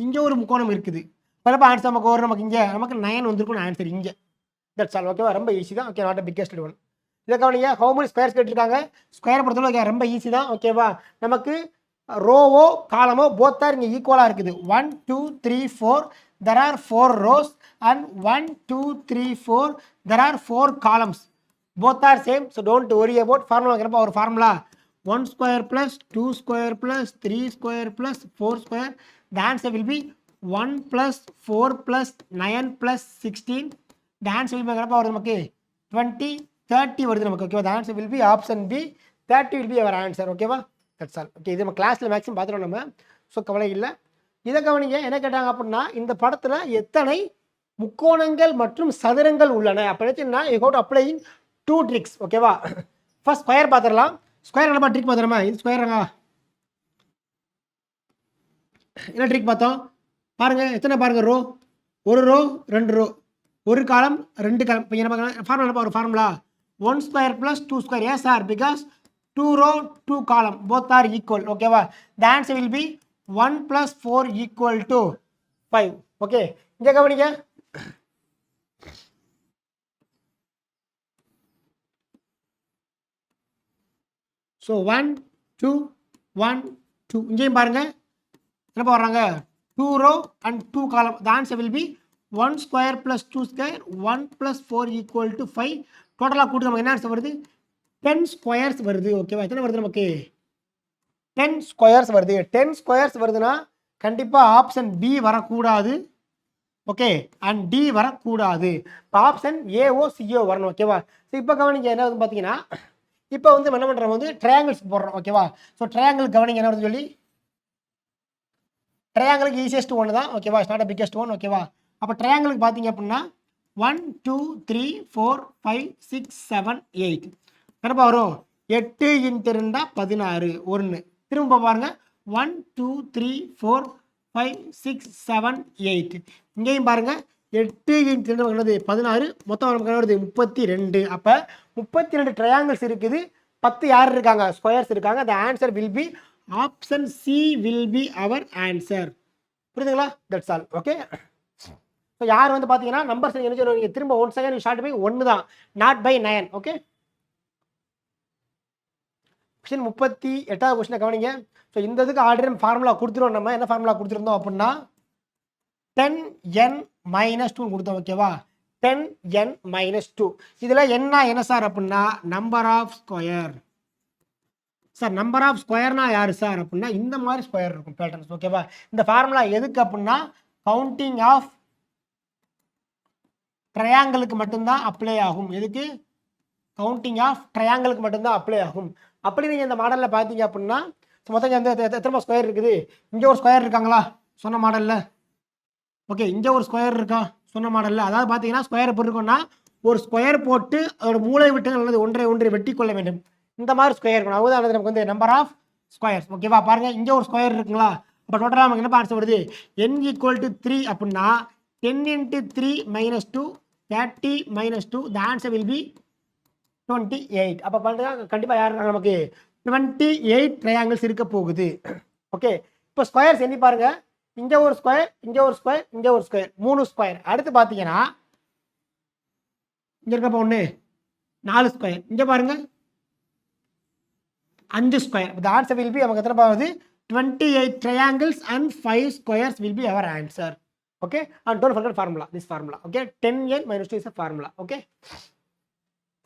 [SPEAKER 1] இங்கே ஒரு முக்கோணம் இருக்குது. இப்போ ஆன்சர் நமக்கு இங்கே நமக்கு 9 வந்திருக்கும் ஆன்சர் இங்கே. That's all. ஓகேவா? ரொம்ப ஈஸி தான். Okay, not biggest one. இதை கவனிங்க, ஹவு மெனி ஸ்கொயர்ஸ் கேட்டிருக்காங்க. ஸ்கொயர் பொறுத்தவரை ரொம்ப ஈஸி தான். ஓகேவா? நமக்கு ரோவோ காலமோ போத் ஆர் இங்கே ஈக்குவலாக இருக்குது. 1 2 3 4 there are 4 rows and 1 2 3 4 there are 4 columns. Both are same, so don't worry about formula. என்னப்பா ஒரு formula 1 square plus 2 square plus 3 square plus 4 square. The answer will be 1 plus 4 plus 9 plus 16. The answer will be என்னப்பா வருது நமக்கு 20 30 வருது நமக்கு. ஓகேவா? The answer will be option B, 30 will be our answer. ஓகேவா? That's all. ஓகே, இது நம்ம கிளாஸில் மேக்ஸிமம் பார்த்துட்டோம் நம்ம. ஸோ கவலை இல்லை. இதை கவனிங்க, என்ன கேட்டாங்க அப்படின்னா இந்த படத்தில் எத்தனை முக்கோணங்கள் மற்றும் சதுரங்கள் உள்ளன அப்படின்னா you have to apply in 2 tricks. ஓகேவா? ஃபர்ஸ்ட் ஸ்கொயர் பார்த்துடலாம். ஸ்கொயர் என்னப்பா ட்ரிக் பார்த்துறோமா, இது ஸ்கொயருங்க. என்ன ட்ரிக் பார்த்தோம் பாருங்க, எத்தனை பாருங்க ரோ, ஒரு ரோ 2 ரோ, ஒரு காலம் 2 காலம். இப்போ என்ன ஃபார்முலா, ஒரு formula 1 square plus 2 square. Yes sir, because 2 row 2 column both are equal. ஓகேவா? The answer will be 1 plus 4 = 5. Okay, இங்கே கவனிங்க, ஸோ 1 2 1 2 இங்கேயும் பாருங்க என்னப்பா வர்றாங்க 2 row and 2 column. The answer will be 1 square plus 2 square 1 plus 4 = 5. டோட்டலாக கூட்டு நமக்கு என்ன ஆன்சர் வருது, 10 ஸ்கொயர்ஸ் வருது. ஓகேவா? எத்தனை வருது நமக்கு 10 ஸ்கொயர்ஸ் வருது. 10 ஸ்கொயர்ஸ் வருதுன்னா கண்டிப்பாக ஆப்ஷன் பி வரக்கூடாது. ஓகே, அண்ட் டி வரக்கூடாது. இப்போ ஆப்ஷன் ஏஓ சிஓ வரணும். ஓகேவா? ஸோ இப்போ கவனிங்க என்ன வந்து பார்த்தீங்கன்னா இப்போ வந்து என்ன பண்ணுறோம் வந்து ட்ரையாங்கிள்ஸ் போடுறோம். ஓகேவா? ஸோ ட்ரையாங்கிள் கவனிங்க என்ன வருது சொல்லி, ட்ரையாங்கிளுக்கு ஈஸியஸ்ட் ஒன்று தான். ஓகேவா? It's not a biggest one. ஓகேவா? அப்போ ட்ரையாங்கிளுக்கு பார்த்தீங்க அப்படின்னா 1 2 3 4 5 6 7 8 என்னப்பா வரும், 8 × 2 16 1. திரும்ப பாருங்க 1 2 3 4 5 6 7 8. இங்கேயும் பாருங்க 8 × 2 16, மொத்தம் நமக்கு வருது 32. அப்போ 32 ட்ரையாங்கிள்ஸ் இருக்குது, 10 யார் இருக்காங்க, ஸ்கொயர்ஸ் இருக்காங்க. The answer will be option C will be our answer. புரியுதுங்களா? That's all. ஓகே, ஸோ யார் வந்து பார்த்தீங்கன்னா நம்பர்ஸ் என்ன சொல்லுவீங்க, திரும்ப 1 செகண்ட் ஷார்ட் பை 1 தான், நாட் பை 9. ஓகே, கொஸ்டின் 38வது கொஸ்டினை கவனிங்க. ஸோ இந்த இதுக்கு ஆல்ரெடி நம்ம ஃபார்முலா கொடுத்துருவோம். நம்ம என்ன ஃபார்முலா கொடுத்துருந்தோம் அப்படின்னா 10n - 2 கொடுத்தோம். ஓகேவா? 10n - 2. இதில் என்ன சார் அப்படின்னா number of square. Sir number of ஸ்கொயர்னா யார் சார் அப்படின்னா இந்த மாதிரி ஸ்கொயர் இருக்கும் பேட்டர்ன்ஸ். ஓகேவா? இந்த ஃபார்முலா எதுக்கு அப்படின்னா கவுண்டிங் ஆஃப் ட்ரையாங்கிளுக்கு மட்டும்தான் அப்ளை ஆகும். எதுக்கு? கவுண்டிங் ஆஃப் ட்ரையாங்கிளுக்கு மட்டும்தான் அப்ளை ஆகும். அப்படி நீங்கள் இந்த மாடலில் பார்த்தீங்க அப்படின்னா மொத்தம் எத்தனை ஸ்கொயர் இருக்குது, இங்கே ஒரு ஸ்கொயர் இருக்காங்களா சொன்ன மாடலில். ஓகே, இங்கே ஒரு ஸ்கொயர் இருக்கா சொன்ன மாடலில். அதாவது பார்த்தீங்கன்னா ஸ்கொயர் போட்டிருக்கோம்னா ஒரு ஸ்கொயர் போட்டு அதோட மூளை விட்டு அல்லது ஒன்றை வெட்டி கொள்ள வேண்டும். இந்த மாதிரி ஸ்கொயர் இருக்கணும். அதுதான் நமக்கு வந்து நம்பர் ஆஃப் ஸ்கொயர்ஸ். ஓகேவா? பாருங்கள் இங்கே ஒரு ஸ்கொயர் இருக்குங்களா. அப்போ டோட்டலாக நமக்கு என்ன ஆன்சர் வருது, n = 3 அப்படின்னா 10 into 3 minus 2, 30 minus 2, the answer will be 28. அப்போ பண்ணுறது கண்டிப்பாக யார் நமக்கு 28 ட்ரையாங்கிள்ஸ் இருக்க போகுது. ஓகே, இப்போ ஸ்கொயர்ஸ் எண்ணி பாருங்க. இங்கே ஒரு ஸ்கொயர், இங்கே ஒரு ஸ்கொயர், இங்கே ஒரு ஸ்கொயர், 3 ஸ்கொயர். அடுத்து பார்த்தீங்கன்னா இங்கே இருக்கப்போ 1 4 ஸ்கொயர், இங்கே பாருங்க 5 square. The answer will be நமக்கு எத்தனை போகுது 28 triangles and 5 squares will be our answer. Okay, and don't forget formula, this formula. Okay, 10n minus 2 is a formula. Okay,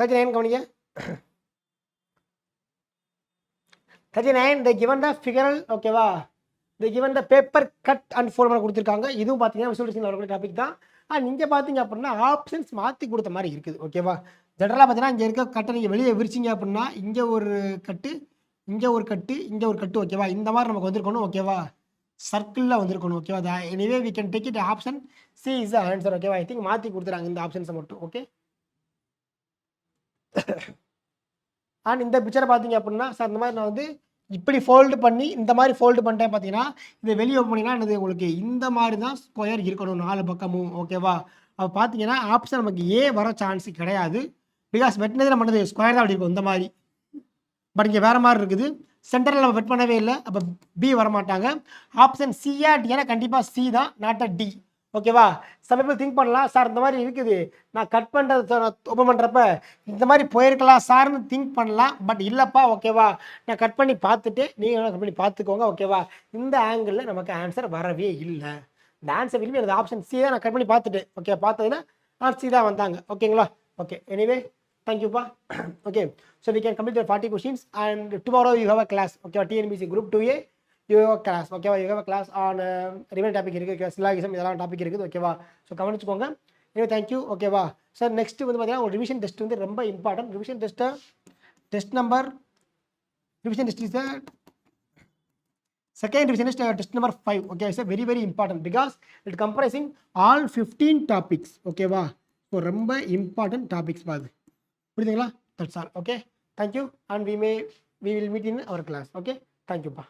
[SPEAKER 1] 39 கவனிங்க. 39 they given the figural. ஓகேவா, they given the paper cut and fold பண்ண கொடுத்துருக்காங்க. இதுவும் பார்த்தீங்கன்னா விசுவலைசேஷன் வரக்கூடிய டாபிக் தான். அண்ட் இங்கே பார்த்தீங்க அப்படின்னா ஆப்ஷன்ஸ் மாற்றி கொடுத்த மாதிரி இருக்குது. ஓகேவா, ஜெனரலாக பார்த்தீங்கன்னா இங்கே இருக்க கட்டை நீங்கள் வெளியே விரிச்சிங்க அப்படின்னா இங்கே ஒரு கட்டு, இங்கே ஒரு கட்டு, இங்கே ஒரு கட்டு. ஓகேவா, இந்த மாதிரி நமக்கு வந்திருக்கணும். ஓகேவா, சர்க்கிளில் வந்திருக்கணும். ஓகேவா, anyway we can take it option C is the answer. ஓகேவா, ஐ திங்க் மாற்றி கொடுத்துறாங்க இந்த ஆப்ஷன்ஸை மட்டும். ஓகே, அண்ட் இந்த பிக்சரை பார்த்தீங்க அப்படின்னா சார் இந்த மாதிரி நான் வந்து இப்படி ஃபோல்டு பண்ணி இந்த மாதிரி ஃபோல்டு பண்ணிட்டேன். பார்த்தீங்கன்னா இதை வெளியே பண்ணிங்கன்னா என்னது உங்களுக்கு இந்த மாதிரி தான் ஸ்கொயர் இருக்கணும் 4 பக்கமும். ஓகேவா, அப்போ பார்த்தீங்கன்னா ஆப்ஷன் நமக்கு ஏ வர சான்ஸ் கிடையாது. பிகாஸ் வெட்டினது நம்ம பண்ணது ஸ்கொயர் தான் அப்படி இருக்கும் இந்த மாதிரி. பட் இங்கே வேறு மாதிரி இருக்குது. சென்டரில் நம்ம வெட் பண்ணவே இல்லை. அப்போ பி வரமாட்டாங்க. ஆப்ஷன் சியா டினா கண்டிப்பாக சி தான், நாட் அ டி. ஓகேவா, சில பேர் திங்க் பண்ணலாம் சார் இந்த மாதிரி இருக்குது, நான் கட் பண்ணுறது ஓப்பன் பண்ணுறப்ப இந்த மாதிரி போயிருக்கலாம் சார்னு திங்க் பண்ணலாம். பட் இல்லைப்பா. ஓகேவா, நான் கட் பண்ணி பார்த்துட்டு நீங்கள் கட் பண்ணி பார்த்துக்கோங்க. ஓகேவா, இந்த ஆங்கிளில் நமக்கு ஆன்சர் வரவே இல்லை. இந்த ஆன்சர் விரும்பி எனக்கு ஆப்ஷன் சி தான் நான் கட் பண்ணி பார்த்துட்டு. ஓகே, பார்த்ததுன்னா சி தான் வந்தாங்க. ஓகேங்களா, ஓகே, எனிவே தேங்க்யூப்பா. Okay, so we can complete 40 questions and tomorrow you have a class. ஓகேவா, TNPSC Group 2A you have a class. ஓகேவா, you have a class on remain topic இருக்குது, சிலாகிசம் இதெல்லாம் டாபிக் இருக்குது. ஓகேவா, ஸோ கவனிச்சுக்கோங்க. எனவே தேங்க்யூ. ஓகேவா சார், நெக்ஸ்ட் வந்து பார்த்தீங்கன்னா ஒரு ரிவிஷன் டெஸ்ட் வந்து ரொம்ப important. Revision test revision test is second revision is test number 5. Okay, it's a very very important because it comprising all 15 topics. Okay va, so ரொம்ப important topics பாது புரியுதுங்களா? That's all. Okay, thank you and we will meet in our class. Okay, thank you pa.